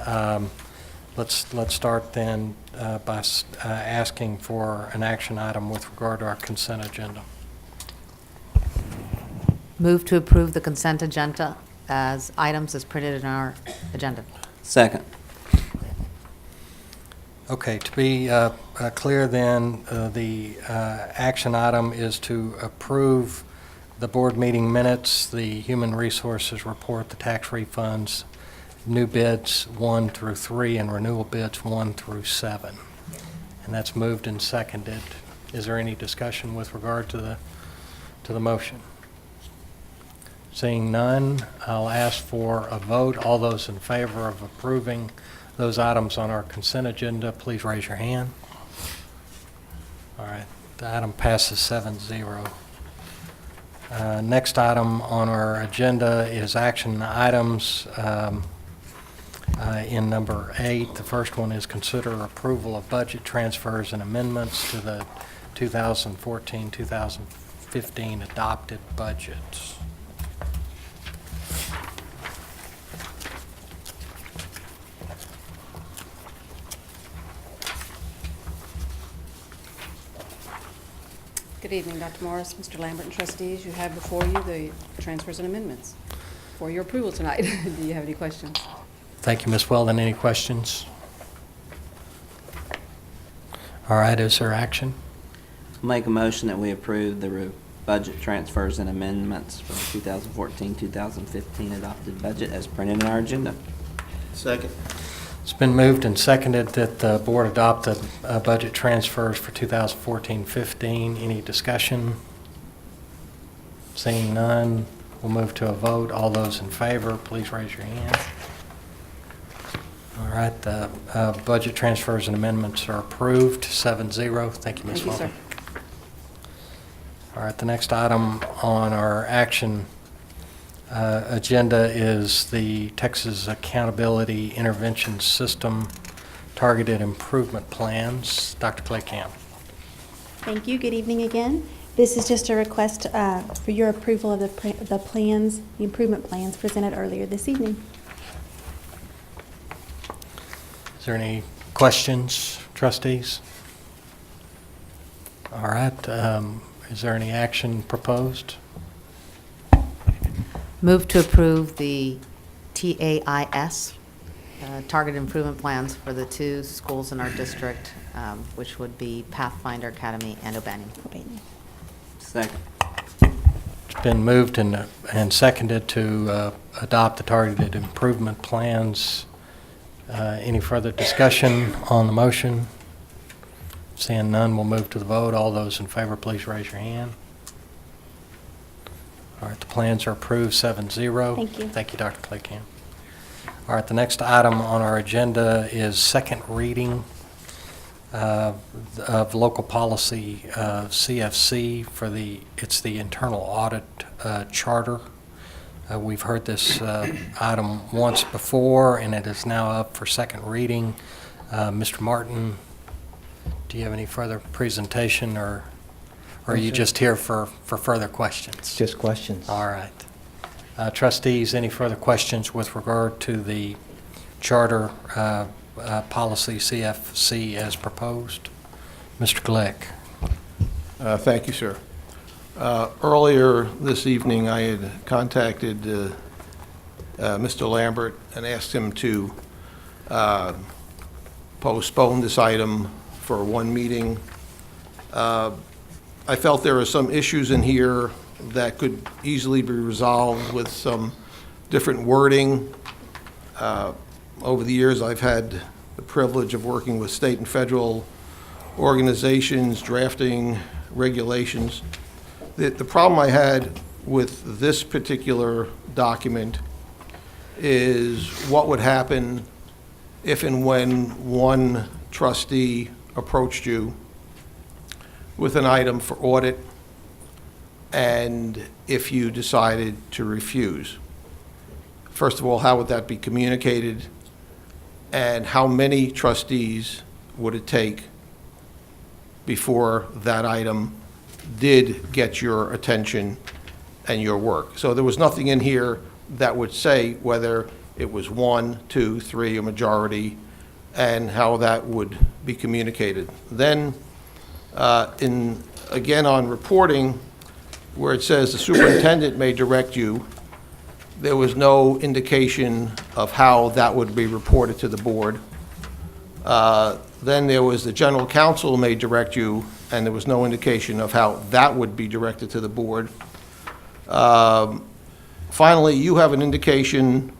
let's start then by asking for an action item with regard to our consent agenda. Move to approve the consent agenda as items as printed in our agenda. Second. Okay, to be clear then, the action item is to approve the board meeting minutes, the human resources report, the tax refunds, new bids 1 through 3, and renewal bids 1 through 7. And that's moved and seconded. Is there any discussion with regard to the motion? Seeing none, I'll ask for a vote. All those in favor of approving those items on our consent agenda, please raise your hand. All right, the item passes 7-0. Next item on our agenda is action items in number 8. The first one is consider approval of budget transfers and amendments to the 2014-2015 adopted budgets. Good evening, Dr. Morris, Mr. Lambert, and trustees. You have before you the transfers and amendments for your approval tonight. Do you have any questions? Thank you, Ms. Weldon. Any questions? All right, is there action? Make a motion that we approve the budget transfers and amendments for the 2014-2015 adopted budget as printed in our agenda. Second. It's been moved and seconded that the board adopt the budget transfers for 2014-15. Any discussion? Seeing none, we'll move to a vote. All those in favor, please raise your hand. All right, the budget transfers and amendments are approved, 7-0. Thank you, Ms. Weldon. Thank you, sir. All right, the next item on our action agenda is the Texas Accountability Intervention System Targeted Improvement Plans. Dr. Claycamp. Thank you. Good evening again. This is just a request for your approval of the plans, the improvement plans presented earlier this evening. Is there any questions, trustees? All right. Is there any action proposed? Move to approve the TAIS, Targeted Improvement Plans for the 2 schools in our district, which would be Pathfinder Academy and O'Banion. Second. It's been moved and seconded to adopt the targeted improvement plans. Any further discussion on the motion? Seeing none, we'll move to the vote. All those in favor, please raise your hand. All right, the plans are approved, 7-0. Thank you. Thank you, Dr. Claycamp. All right, the next item on our agenda is second reading of local policy CFC for it's the internal audit charter. We've heard this item once before, and it is now up for second reading. Mr. Martin, do you have any further presentation, or are you just here for further questions? Just questions. All right. Trustees, any further questions with regard to the charter policy CFC as proposed? Mr. Glick. Thank you, sir. Earlier this evening, I had contacted Mr. Lambert and asked him to postpone this item for one meeting. I felt there were some issues in here that could easily be resolved with some different wording. Over the years, I've had the privilege of working with state and federal organizations, drafting regulations. The problem I had with this particular document is what would happen if and when one trustee approached you with an item for audit, and if you decided to refuse. First of all, how would that be communicated? And how many trustees would it take before that item did get your attention and your work? So there was nothing in here that would say whether it was 1, 2, 3, a majority, and how that would be communicated. Then, again on reporting, where it says the superintendent may direct you, there was no indication of how that would be reported to the board. Then there was the general counsel may direct you, and there was no indication of how that would be directed to the board. Finally, you have an indication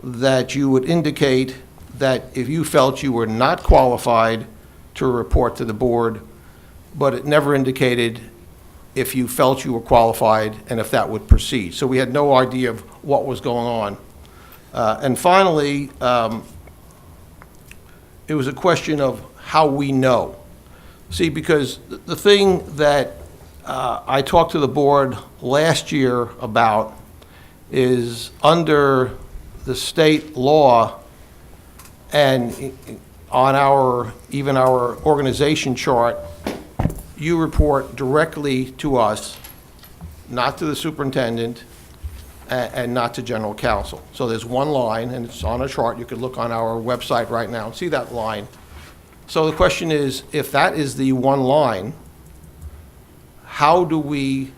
that you would indicate that if you felt you were not qualified to report to the board, but it never indicated if you felt you were qualified and if that would proceed. So we had no idea of what was going on. And finally, it was a question of how we know. See, because the thing that I talked to the board last year about is under the state law and on even our organization chart, you report directly to us, not to the superintendent, and not to general counsel. So there's one line, and it's on a chart. You could look on our website right now and see that line. So the question is, if that is the one line, how do we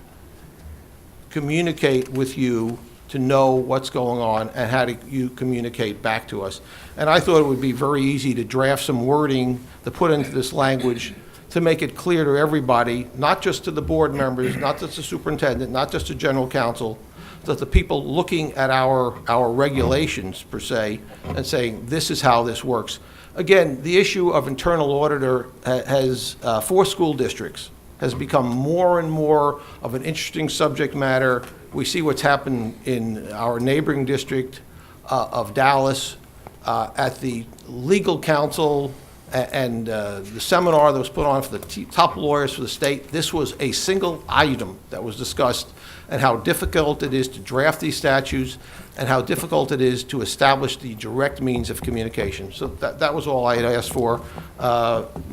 communicate with you to know what's going on, and how do you communicate back to us? And I thought it would be very easy to draft some wording to put into this language to make it clear to everybody, not just to the board members, not just the superintendent, not just the general counsel, that the people looking at our regulations per se and saying, this is how this works. Again, the issue of internal auditor has, for school districts, has become more and more of an interesting subject matter. We see what's happened in our neighboring district of Dallas at the legal council and the seminar that was put on for the top lawyers for the state. This was a single item that was discussed, and how difficult it is to draft these statutes and how difficult it is to establish the direct means of communication. So that was all I had asked for.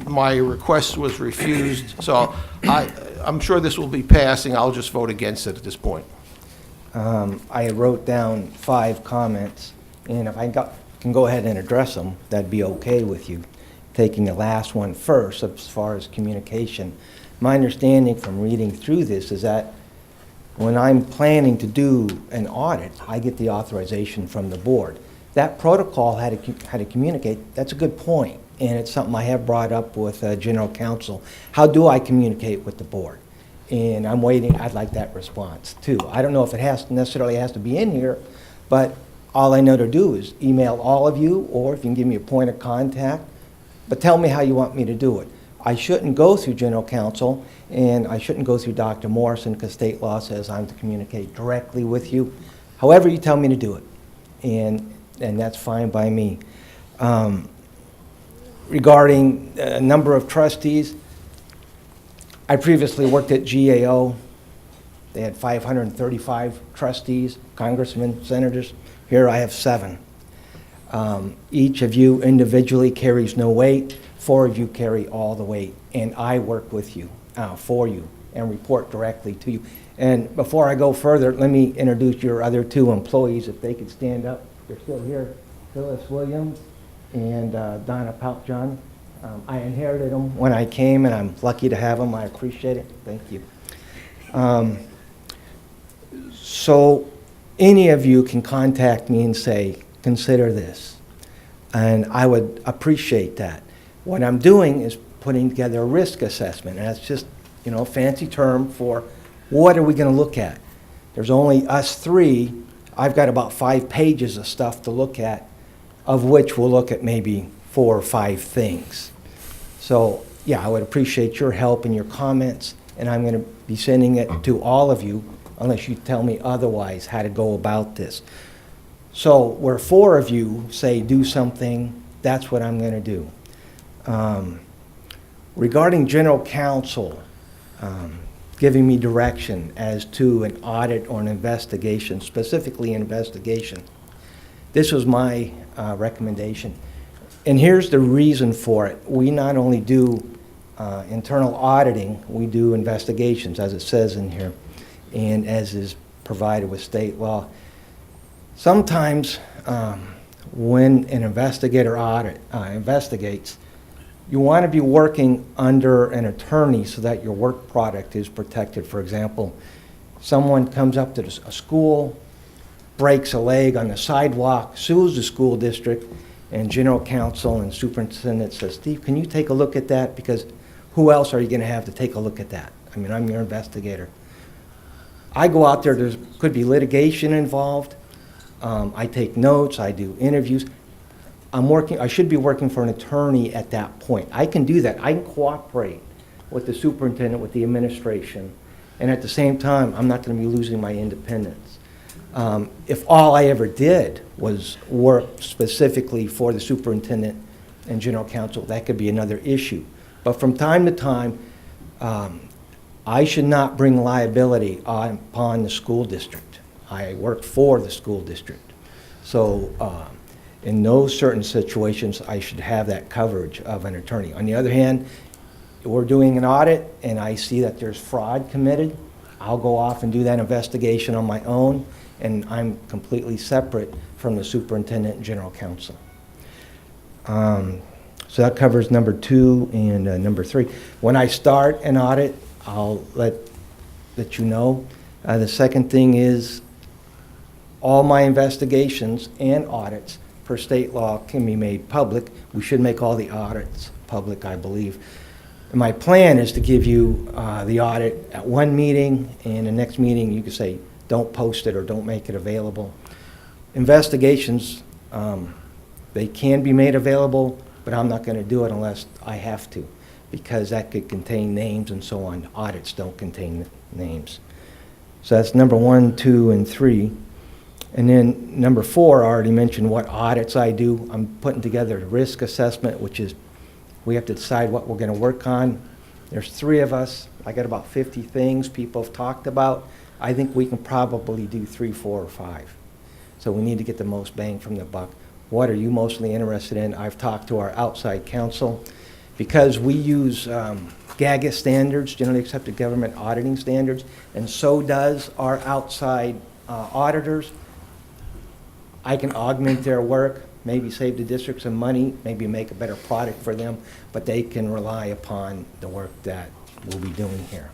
My request was refused, so I'm sure this will be passing. I'll just vote against it at this point. I wrote down 5 comments, and if I can go ahead and address them, that'd be okay with you. Taking the last one first, as far as communication. My understanding from reading through this is that when I'm planning to do an audit, I get the authorization from the board. That protocol had to communicate. That's a good point, and it's something I have brought up with general counsel. How do I communicate with the board? And I'm waiting. I'd like that response too. I don't know if it necessarily has to be in here, but all I know to do is email all of you, or if you can give me a point of contact. But tell me how you want me to do it. I shouldn't go through general counsel, and I shouldn't go through Dr. Morrison, because state law says I'm to communicate directly with you. However you tell me to do it, and that's fine by me. Regarding a number of trustees, I previously worked at GAO. They had 535 trustees, congressmen, senators. Here I have 7. Each of you individually carries no weight. 4 of you carry all the weight, and I work with you, for you, and report directly to you. And before I go further, let me introduce your other 2 employees, if they could stand up. They're still here. Phyllis Williams and Donna Palpjohn. I inherited them when I came, and I'm lucky to have them. I appreciate it. Thank you. So any of you can contact me and say, consider this, and I would appreciate that. What I'm doing is putting together a risk assessment, and that's just, a fancy term for what are we going to look at. There's only us 3. I've got about 5 pages of stuff to look at, of which we'll look at maybe 4 or 5 things. So, yeah, I would appreciate your help and your comments, and I'm going to be sending it to all of you unless you tell me otherwise how to go about this. So where 4 of you say do something, that's what I'm going to do. Regarding general counsel giving me direction as to an audit or an investigation, specifically an investigation, this was my recommendation. And here's the reason for it. We not only do internal auditing, we do investigations, as it says in here, and as is provided with state law. Sometimes when an investigator investigates, you want to be working under an attorney so that your work product is protected. For example, someone comes up to a school, breaks a leg on the sidewalk, sues the school district, and general counsel and superintendent says, Steve, can you take a look at that? Because who else are you going to have to take a look at that? I mean, I'm your investigator. I go out there, there could be litigation involved. I take notes, I do interviews. I should be working for an attorney at that point. I can do that. I can cooperate with the superintendent, with the administration, and at the same time, I'm not going to be losing my independence. If all I ever did was work specifically for the superintendent and general counsel, that could be another issue. But from time to time, I should not bring liability upon the school district. I work for the school district. So in those certain situations, I should have that coverage of an attorney. On the other hand, we're doing an audit and I see that there's fraud committed, I'll go off and do that investigation on my own, and I'm completely separate from the superintendent and general counsel. So that covers number 2 and number 3. When I start an audit, I'll let you know. The second thing is all my investigations and audits per state law can be made public. We should make all the audits public, I believe. And my plan is to give you the audit at one meeting, and the next meeting you can say, don't post it or don't make it available. Investigations, they can be made available, but I'm not going to do it unless I have to, because that could contain names and so on. Audits don't contain names. So that's number 1, 2, and 3. And then number 4, I already mentioned what audits I do. I'm putting together a risk assessment, which is we have to decide what we're going to work on. There's 3 of us. I got about 50 things people have talked about. I think we can probably do 3, 4, or 5. So we need to get the most bang from the buck. What are you mostly interested in? I've talked to our outside counsel. Because we use GAGA standards, generally accepted government auditing standards, and so does our outside auditors. I can augment their work, maybe save the district some money, maybe make a better product for them, but they can rely upon the work that we'll be doing here.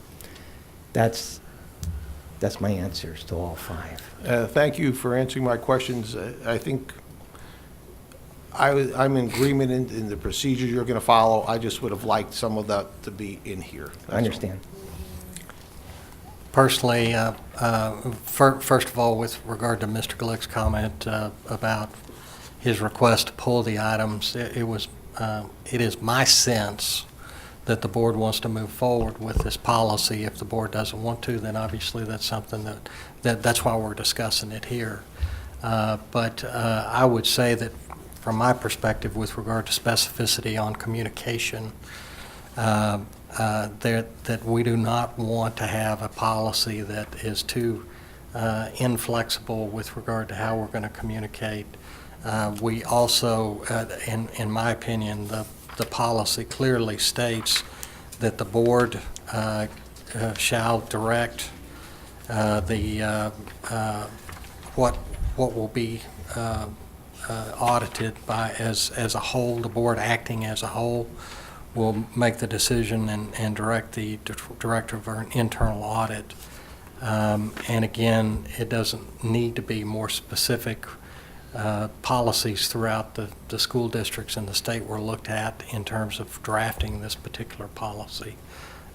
That's my answers to all 5. Thank you for answering my questions. I think I'm in agreement in the procedures you're going to follow. I just would have liked some of that to be in here. I understand. Personally, first of all, with regard to Mr. Glick's comment about his request to pull the items, it is my sense that the board wants to move forward with this policy. If the board doesn't want to, then obviously that's something that's why we're discussing it here. But I would say that from my perspective, with regard to specificity on communication, that we do not want to have a policy that is too inflexible with regard to how we're going to communicate. We also, in my opinion, the policy clearly states that the board shall direct what will be audited by as a whole. The board acting as a whole will make the decision and direct the director of our internal audit. And again, it doesn't need to be more specific. Policies throughout the school districts in the state were looked at in terms of drafting this particular policy.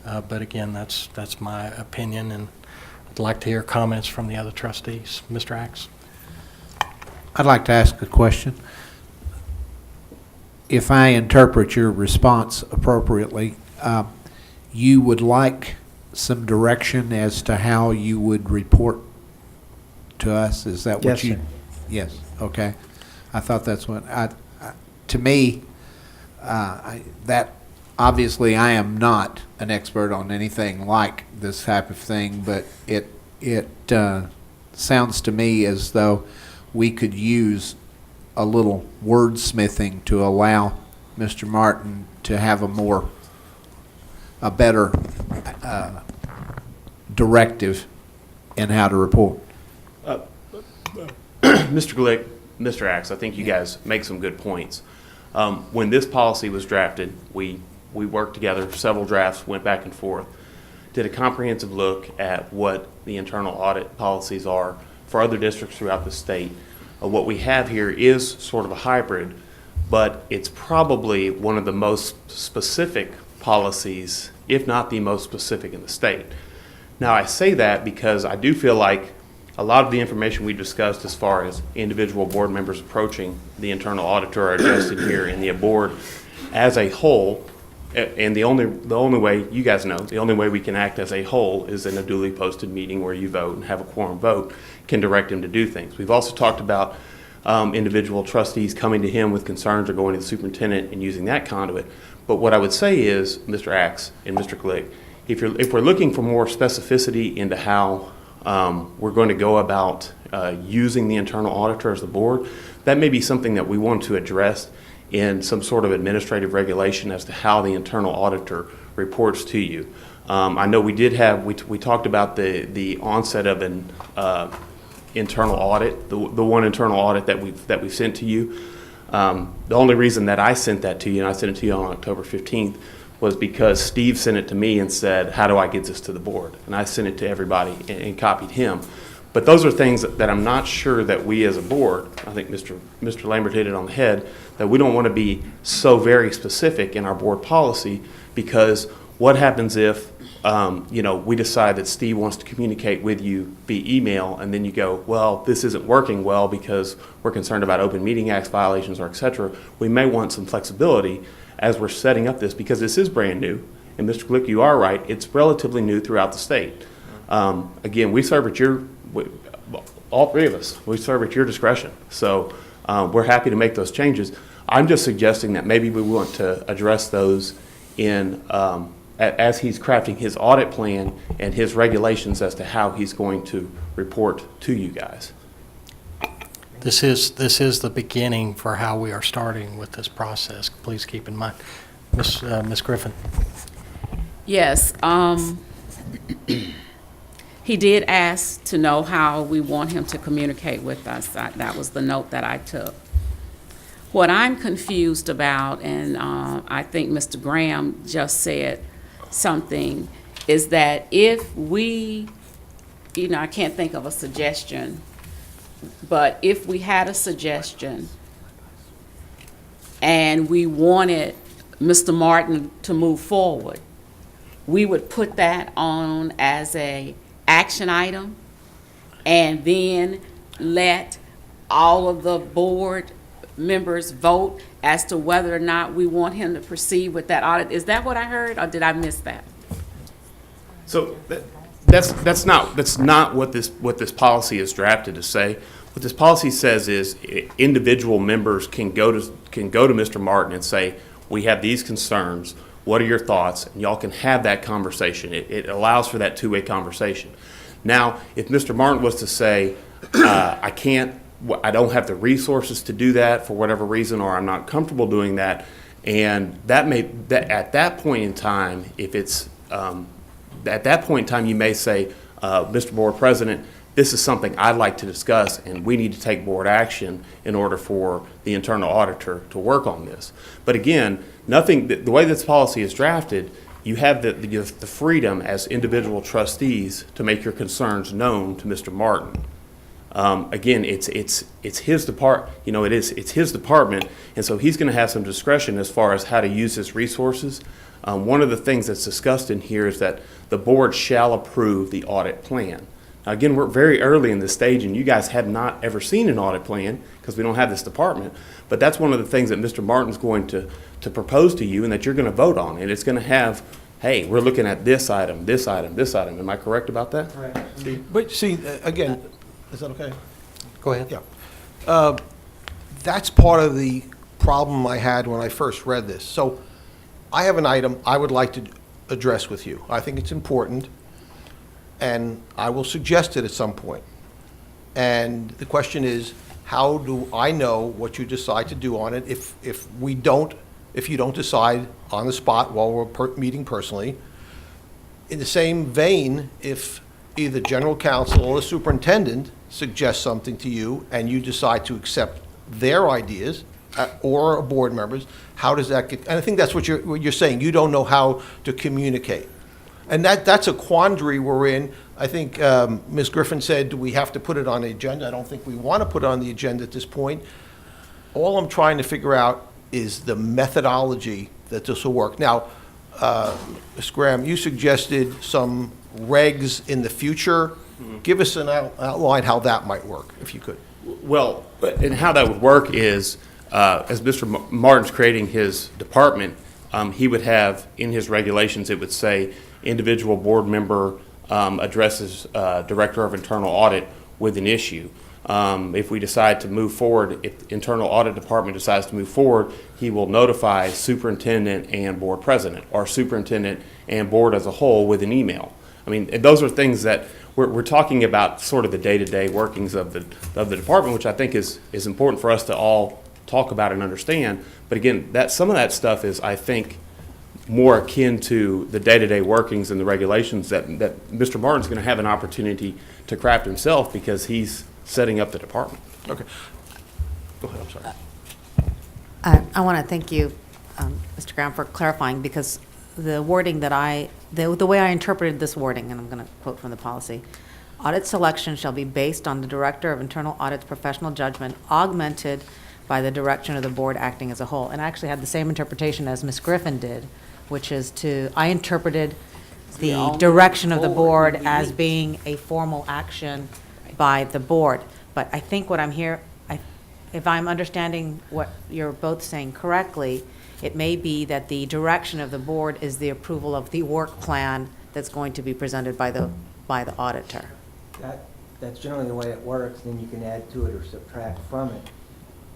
But again, that's my opinion, and I'd like to hear comments from the other trustees. Mr. Axe? I'd like to ask a question. If I interpret your response appropriately, you would like some direction as to how you would report to us? Is that what Yes, you? sir. Yes, okay. I thought that's what, to me, that, obviously, I am not an expert on anything like this type of thing, but it sounds to me as though we could use a little wordsmithing to allow Mr. Martin to have a better directive in how to report. Mr. Glick, Mr. Axe, I think you guys make some good points. When this policy was drafted, we worked together, several drafts, went back and forth, did a comprehensive look at what the internal audit policies are for other districts throughout the state. What we have here is sort of a hybrid, but it's probably one of the most specific policies, if not the most specific in the state. Now, I say that because I do feel like a lot of the information we discussed as far as individual board members approaching the internal auditor are addressed in here, and the board as a whole, and the only way, you guys know, the only way we can act as a whole is in a duly posted meeting where you vote and have a quorum vote, can direct him to do things. We've also talked about individual trustees coming to him with concerns or going to the superintendent and using that conduit. But what I would say is, Mr. Axe and Mr. Glick, if we're looking for more specificity into how we're going to go about using the internal auditor as the board, that may be something that we want to address in some sort of administrative regulation as to how the internal auditor reports to you. I know we talked about the onset of an internal audit, the one internal audit that we've sent to you. The only reason that I sent that to you, and I sent it to you on October 15th, was because Steve sent it to me and said, how do I get this to the board? And I sent it to everybody and copied him. But those are things that I'm not sure that we as a board, I think Mr. Lambert hit it on the head, that we don't want to be so very specific in our board policy, because what happens if we decide that Steve wants to communicate with you via email, and then you go, well, this isn't working well because we're concerned about Open Meeting Act violations or et cetera. We may want some flexibility as we're setting up this, because this is brand new. And Mr. Glick, you are right, it's relatively new throughout the state. Again, we serve at all three of us, we serve at your discretion. So we're happy to make those changes. I'm just suggesting that maybe we want to address those in as he's crafting his audit plan and his regulations as to how he's going to report to you guys. This is the beginning for how we are starting with this process. Please keep in mind. Ms. Griffin. Yes, he did ask to know how we want him to communicate with us. That was the note that I took. What I'm confused about, and I think Mr. Graham just said something, is that if we, I can't think of a suggestion, but if we had a suggestion and we wanted Mr. Martin to move forward, we would put that on as a action item and then let all of the board members vote as to whether or not we want him to proceed with that audit. Is that what I heard, or did I miss that? So that's not what this policy is drafted to say. What this policy says is individual members can go to Mr. Martin and say, we have these concerns. What are your thoughts? And y'all can have that conversation. It allows for that two-way conversation. Now, if Mr. Martin was to say, I don't have the resources to do that for whatever reason, or I'm not comfortable doing that, and at that point in time, if it's at that point in time, you may say, Mr. Board President, this is something I'd like to discuss, and we need to take board action in order for the internal auditor to work on this. But again, the way this policy is drafted, you have the freedom as individual trustees to make your concerns known to Mr. Martin. Again, it's his it's his department, and so he's going to have some discretion as far as how to use his resources. One of the things that's discussed in here is that the board shall approve the audit plan. Now, again, we're very early in this stage, and you guys have not ever seen an audit plan because we don't have this department. But that's one of the things that Mr. Martin's going to propose to you and that you're going to vote on. And it's going to have hey, we're looking at this item, this item, this item. Am I correct about that? Correct. But see, again, is that okay? Go ahead. Yeah. That's part of the problem I had when I first read this. So I have an item I would like to address with you. I think it's important, and I will suggest it at some point. And the question is, how do I know what you decide to do on it if you don't decide on the spot while we're meeting personally? In the same vein, if either general counsel or the superintendent suggests something to you and you decide to accept their ideas or board members, how does that get, and I think that's what you're saying, you don't know how to communicate. And that's a quandary we're in. I think Ms. Griffin said, do we have to put it on the agenda? I don't think we want to put it on the agenda at this point. All I'm trying to figure out is the methodology that this will work. Now, Ms. Graham, you suggested some regs in the future. Give us an outline how that might work, if you could. Well, and how that would work is, as Mr. Martin's creating his department, he would have in his regulations, it would say individual board member addresses Director of Internal Audit with an issue. If we decide to move forward, if the Internal Audit Department decides to move forward, he will notify superintendent and board president, or superintendent and board as a whole with an email. I mean, and those are things that we're talking about, sort of the day-to-day workings of the department, which I think is important for us to all talk about and understand. But again, some of that stuff is, I think, more akin to the day-to-day workings and the regulations that Mr. Martin's going to have an opportunity to craft himself because he's setting up the department. Okay. Go ahead, I'm sorry. I want to thank you, Mr. Graham, for clarifying, because the wording that the way I interpreted this wording, and I'm going to quote from the policy, audit selection shall be based on the Director of Internal Audit's professional judgment, augmented by the direction of the board acting as a whole. And I actually had the same interpretation as Ms. Griffin did, which is I interpreted the direction of the board as being a formal action by the board. But I think what I'm here, if I'm understanding what you're both saying correctly, it may be that the direction of the board is the approval of the work plan that's going to be presented by the auditor. That's generally the way it works, then you can add to it or subtract from it.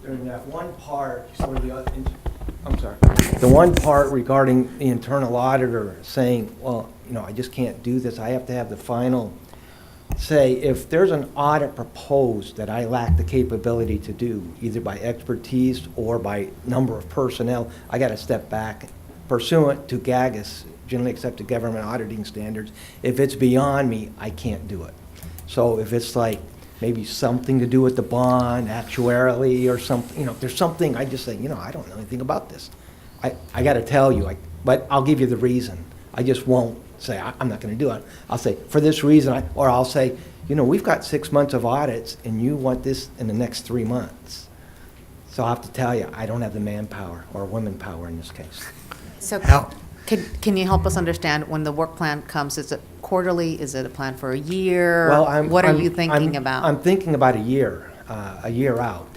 During that one part, the one part regarding the internal auditor saying, well, I just can't do this, I have to have the final say. If there's an audit proposed that I lack the capability to do, either by expertise or by number of personnel, I got to step back pursuant to GAGAS, generally accepted government auditing standards. If it's beyond me, I can't do it. So if it's like maybe something to do with the bond, actuarially or something, if there's something, I just say, I don't know anything about this. I got to tell you, but I'll give you the reason. I just won't say, I'm not going to do it. I'll say, for this reason, or I'll say, we've got 6 months of audits and you want this in the next 3 months. So I'll have to tell you, I don't have the manpower or women power in this case. So can you help us understand when the work plan comes, is it quarterly? Is it a plan for a year? Well, what are you thinking about? I'm thinking about a year out.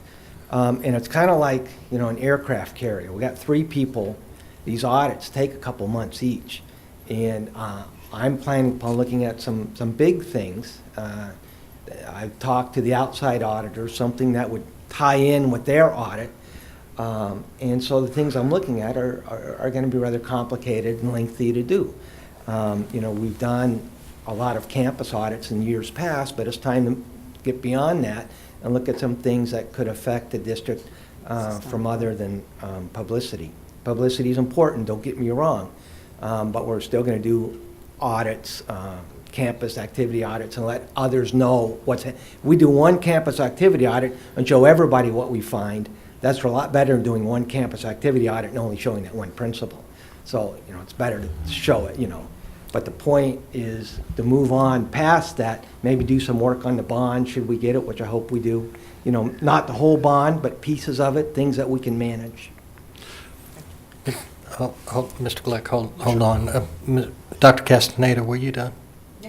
And it's kind of like, an aircraft carrier. We got 3 people. These audits take a couple months each. And I'm planning upon looking at some big things. I've talked to the outside auditors, something that would tie in with their audit. And so the things I'm looking at are going to be rather complicated and lengthy to do. We've done a lot of campus audits in years past, but it's time to get beyond that and look at some things that could affect the district from other than publicity. Publicity is important, don't get me wrong, but we're still going to do audits, campus activity audits, and let others know we do one campus activity audit and show everybody what we find. That's a lot better than doing one campus activity audit and only showing that one principal. So, it's better to show it, But the point is to move on past that, maybe do some work on the bond, should we get it, which I hope we do. Not the whole bond, but pieces of it, things that we can manage. Mr. Glick, hold on. Dr. Castaneda, were you done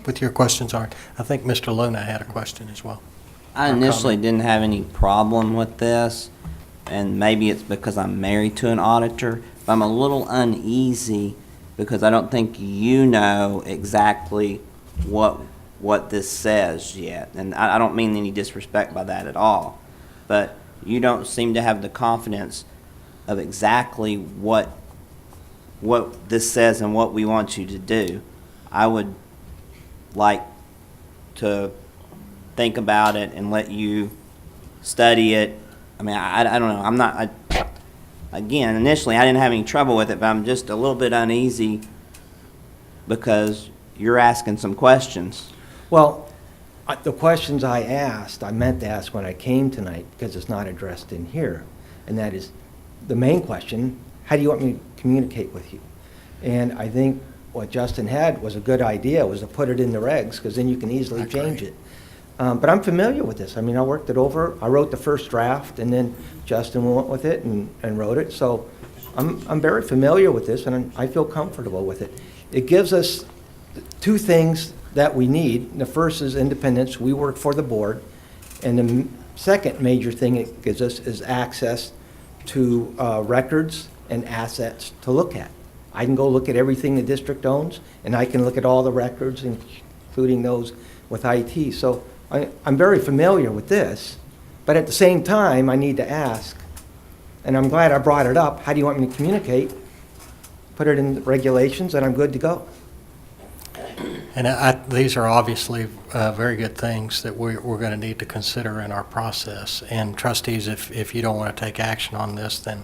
with your questions? I think Mr. Luna had a question as well. I initially didn't have any problem with this, and maybe it's because I'm married to an auditor, but I'm a little uneasy because I don't think you know exactly what this says yet. And I don't mean any disrespect by that at all, but you don't seem to have the confidence of exactly what this says and what we want you to do. I would like to think about it and let you study it. I mean, I don't know. Again, initially, I didn't have any trouble with it, but I'm just a little bit uneasy because you're asking some questions. Well, the questions I asked, I meant to ask when I came tonight because it's not addressed in here. And that is the main question, how do you want me to communicate with you? And I think what Justin had was a good idea, was to put it in the regs because then you can easily change it. But I'm familiar with this. I mean, I worked it over. I wrote the first draft, and then Justin went with it and wrote it. So I'm very familiar with this, and I feel comfortable with it. It gives us two things that we need. The first is independence. We work for the board. And the second major thing it gives us is access to records and assets to look at. I can go look at everything the district owns, and I can look at all the records, including those with IT. So I'm very familiar with this, but at the same time, I need to ask, and I'm glad I brought it up, how do you want me to communicate? Put it in the regulations, and I'm good to go. And these are obviously very good things that we're going to need to consider in our process. And trustees, if you don't want to take action on this, then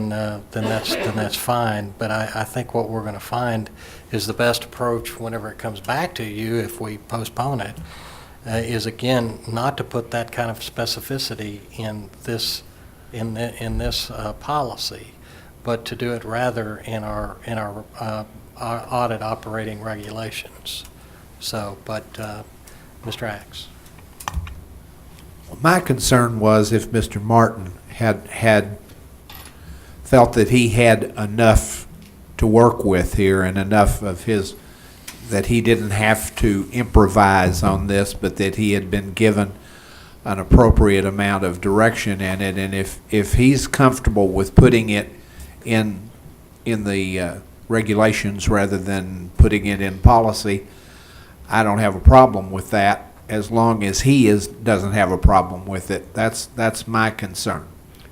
that's fine. But I think what we're going to find is the best approach whenever it comes back to you, if we postpone it, is again not to put that kind of specificity in this policy, but to do it rather in our audit operating regulations. So, but Mr. Axe. My concern was if Mr. Martin had felt that he had enough to work with here and enough of his, that he didn't have to improvise on this, but that he had been given an appropriate amount of direction in it. And if he's comfortable with putting it in the regulations rather than putting it in policy, I don't have a problem with that as long as he doesn't have a problem with it. That's my concern.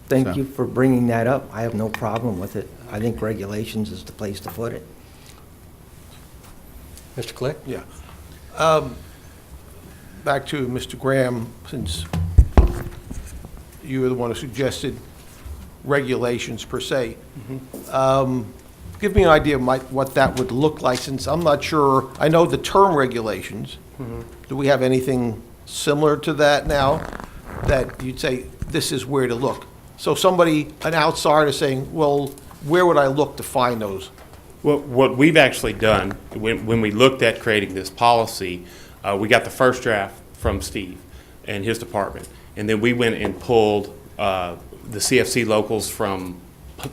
Thank you for bringing that up. I have no problem with it. I think regulations is the place to put it. Mr. Click? Yeah. Back to Mr. Graham, since you were the one who suggested regulations per se. Give me an idea of what that would look like, since I'm not sure. I know the term regulations. Do we have anything similar to that now that you'd say this is where to look? So somebody, an outsider, saying, well, where would I look to find those? Well, what we've actually done, when we looked at creating this policy, we got the first draft from Steve and his department. And then we went and pulled the CFC locals from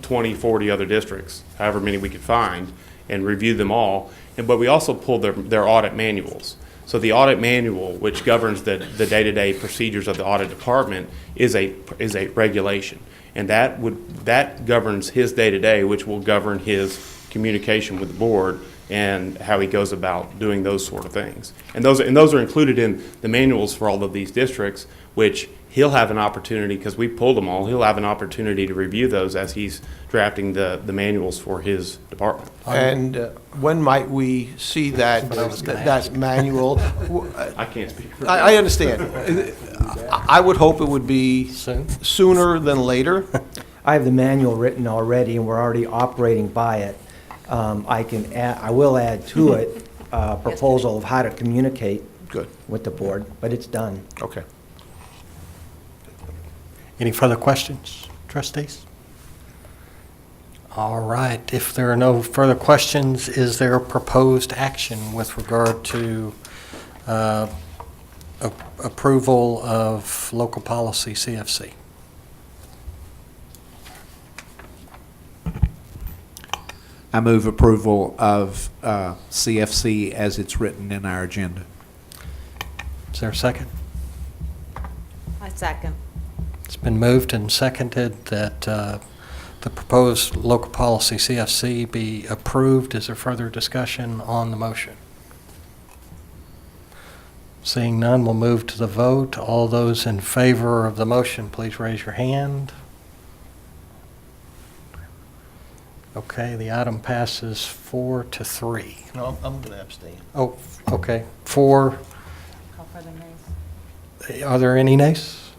20, 40 other districts, however many we could find, and reviewed them all. But we also pulled their audit manuals. So the audit manual, which governs the day-to-day procedures of the audit department, is a regulation. And that governs his day-to-day, which will govern his communication with the board and how he goes about doing those sort of things. And those are included in the manuals for all of these districts, which he'll have an opportunity, because we pulled them all, he'll have an opportunity to review those as he's drafting the manuals for his department. And when might we see that manual? I can't speak for I understand. I would hope it would be sooner than later. I have the manual written already, and we're already operating by it. I will add to it a proposal of how to communicate with the board, but it's done. Okay. Any further questions, trustees? All right. If there are no further questions, is there a proposed action with regard to approval of local policy CFC? I move approval of CFC as it's written in our agenda. Is there a second? I second. It's been moved and seconded that the proposed local policy CFC be approved. Is there further discussion on the motion? Seeing none, we'll move to the vote. All those in favor of the motion, please raise your hand. Okay, the item passes 4-3. No, I'm going to abstain. Oh, okay. 4. Call for the nays. Are there any nays?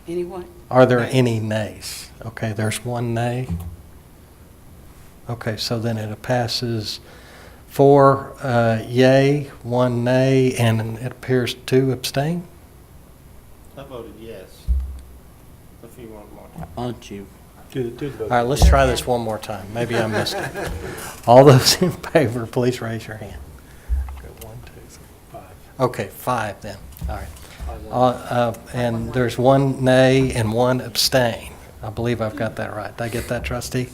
Anyone? Are there any nays? Okay, there's one nay. Okay, so then it passes 4 yay, 1 nay, and it appears 2 abstain. I voted yes. If you want more. Why don't you? All right, let's try this one more time. Maybe I missed it. All those in favor, please raise your hand. Okay, 1, 2, 3, 5. Okay, 5 then. All right. And there's 1 nay and 1 abstain. I believe I've got that right. Did I get that, trustee?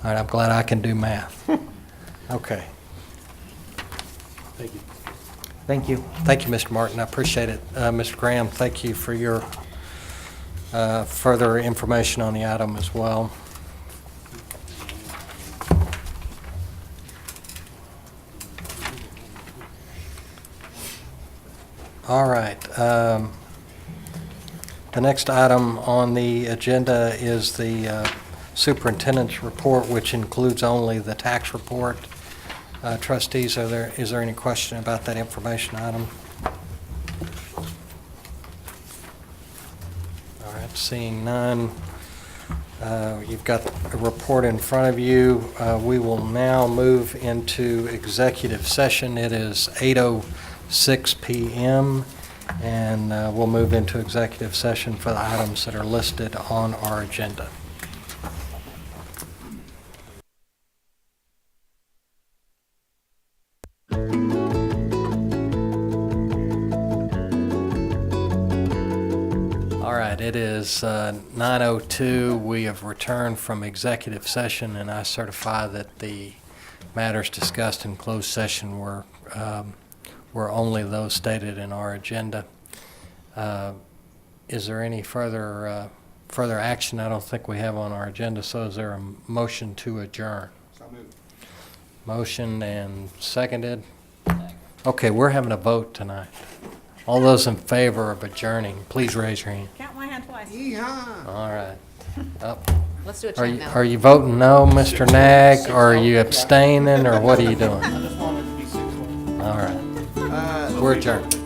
All right, I'm glad I can do math. Okay. Thank you. Thank you. Thank you, Mr. Martin. I appreciate it. Mr. Graham, thank you for your further information on the item as well. All right. The next item on the agenda is the superintendent's report, which includes only the tax report. Trustees, is there any question about that information item? All right, seeing none, you've got a report in front of you. We will now move into executive session. It is 8:06 p.m., and we'll move into executive session for the items that are listed on our agenda. All right, it is 9:02. We have returned from executive session, and I certify that the matters discussed in closed session were only those stated in our agenda. Is there any further action? I don't think we have on our agenda, so is there a motion to adjourn? So moved. Motion and seconded. Okay, we're having a vote tonight. All those in favor of adjourning, please raise your hand. Count my hand twice. All right. Up. Let's do a Are check you, now. are you voting no, Mr. Nag, or are you abstaining, or what are you doing? I just wanted it to be 6-1. All right. We're adjourned.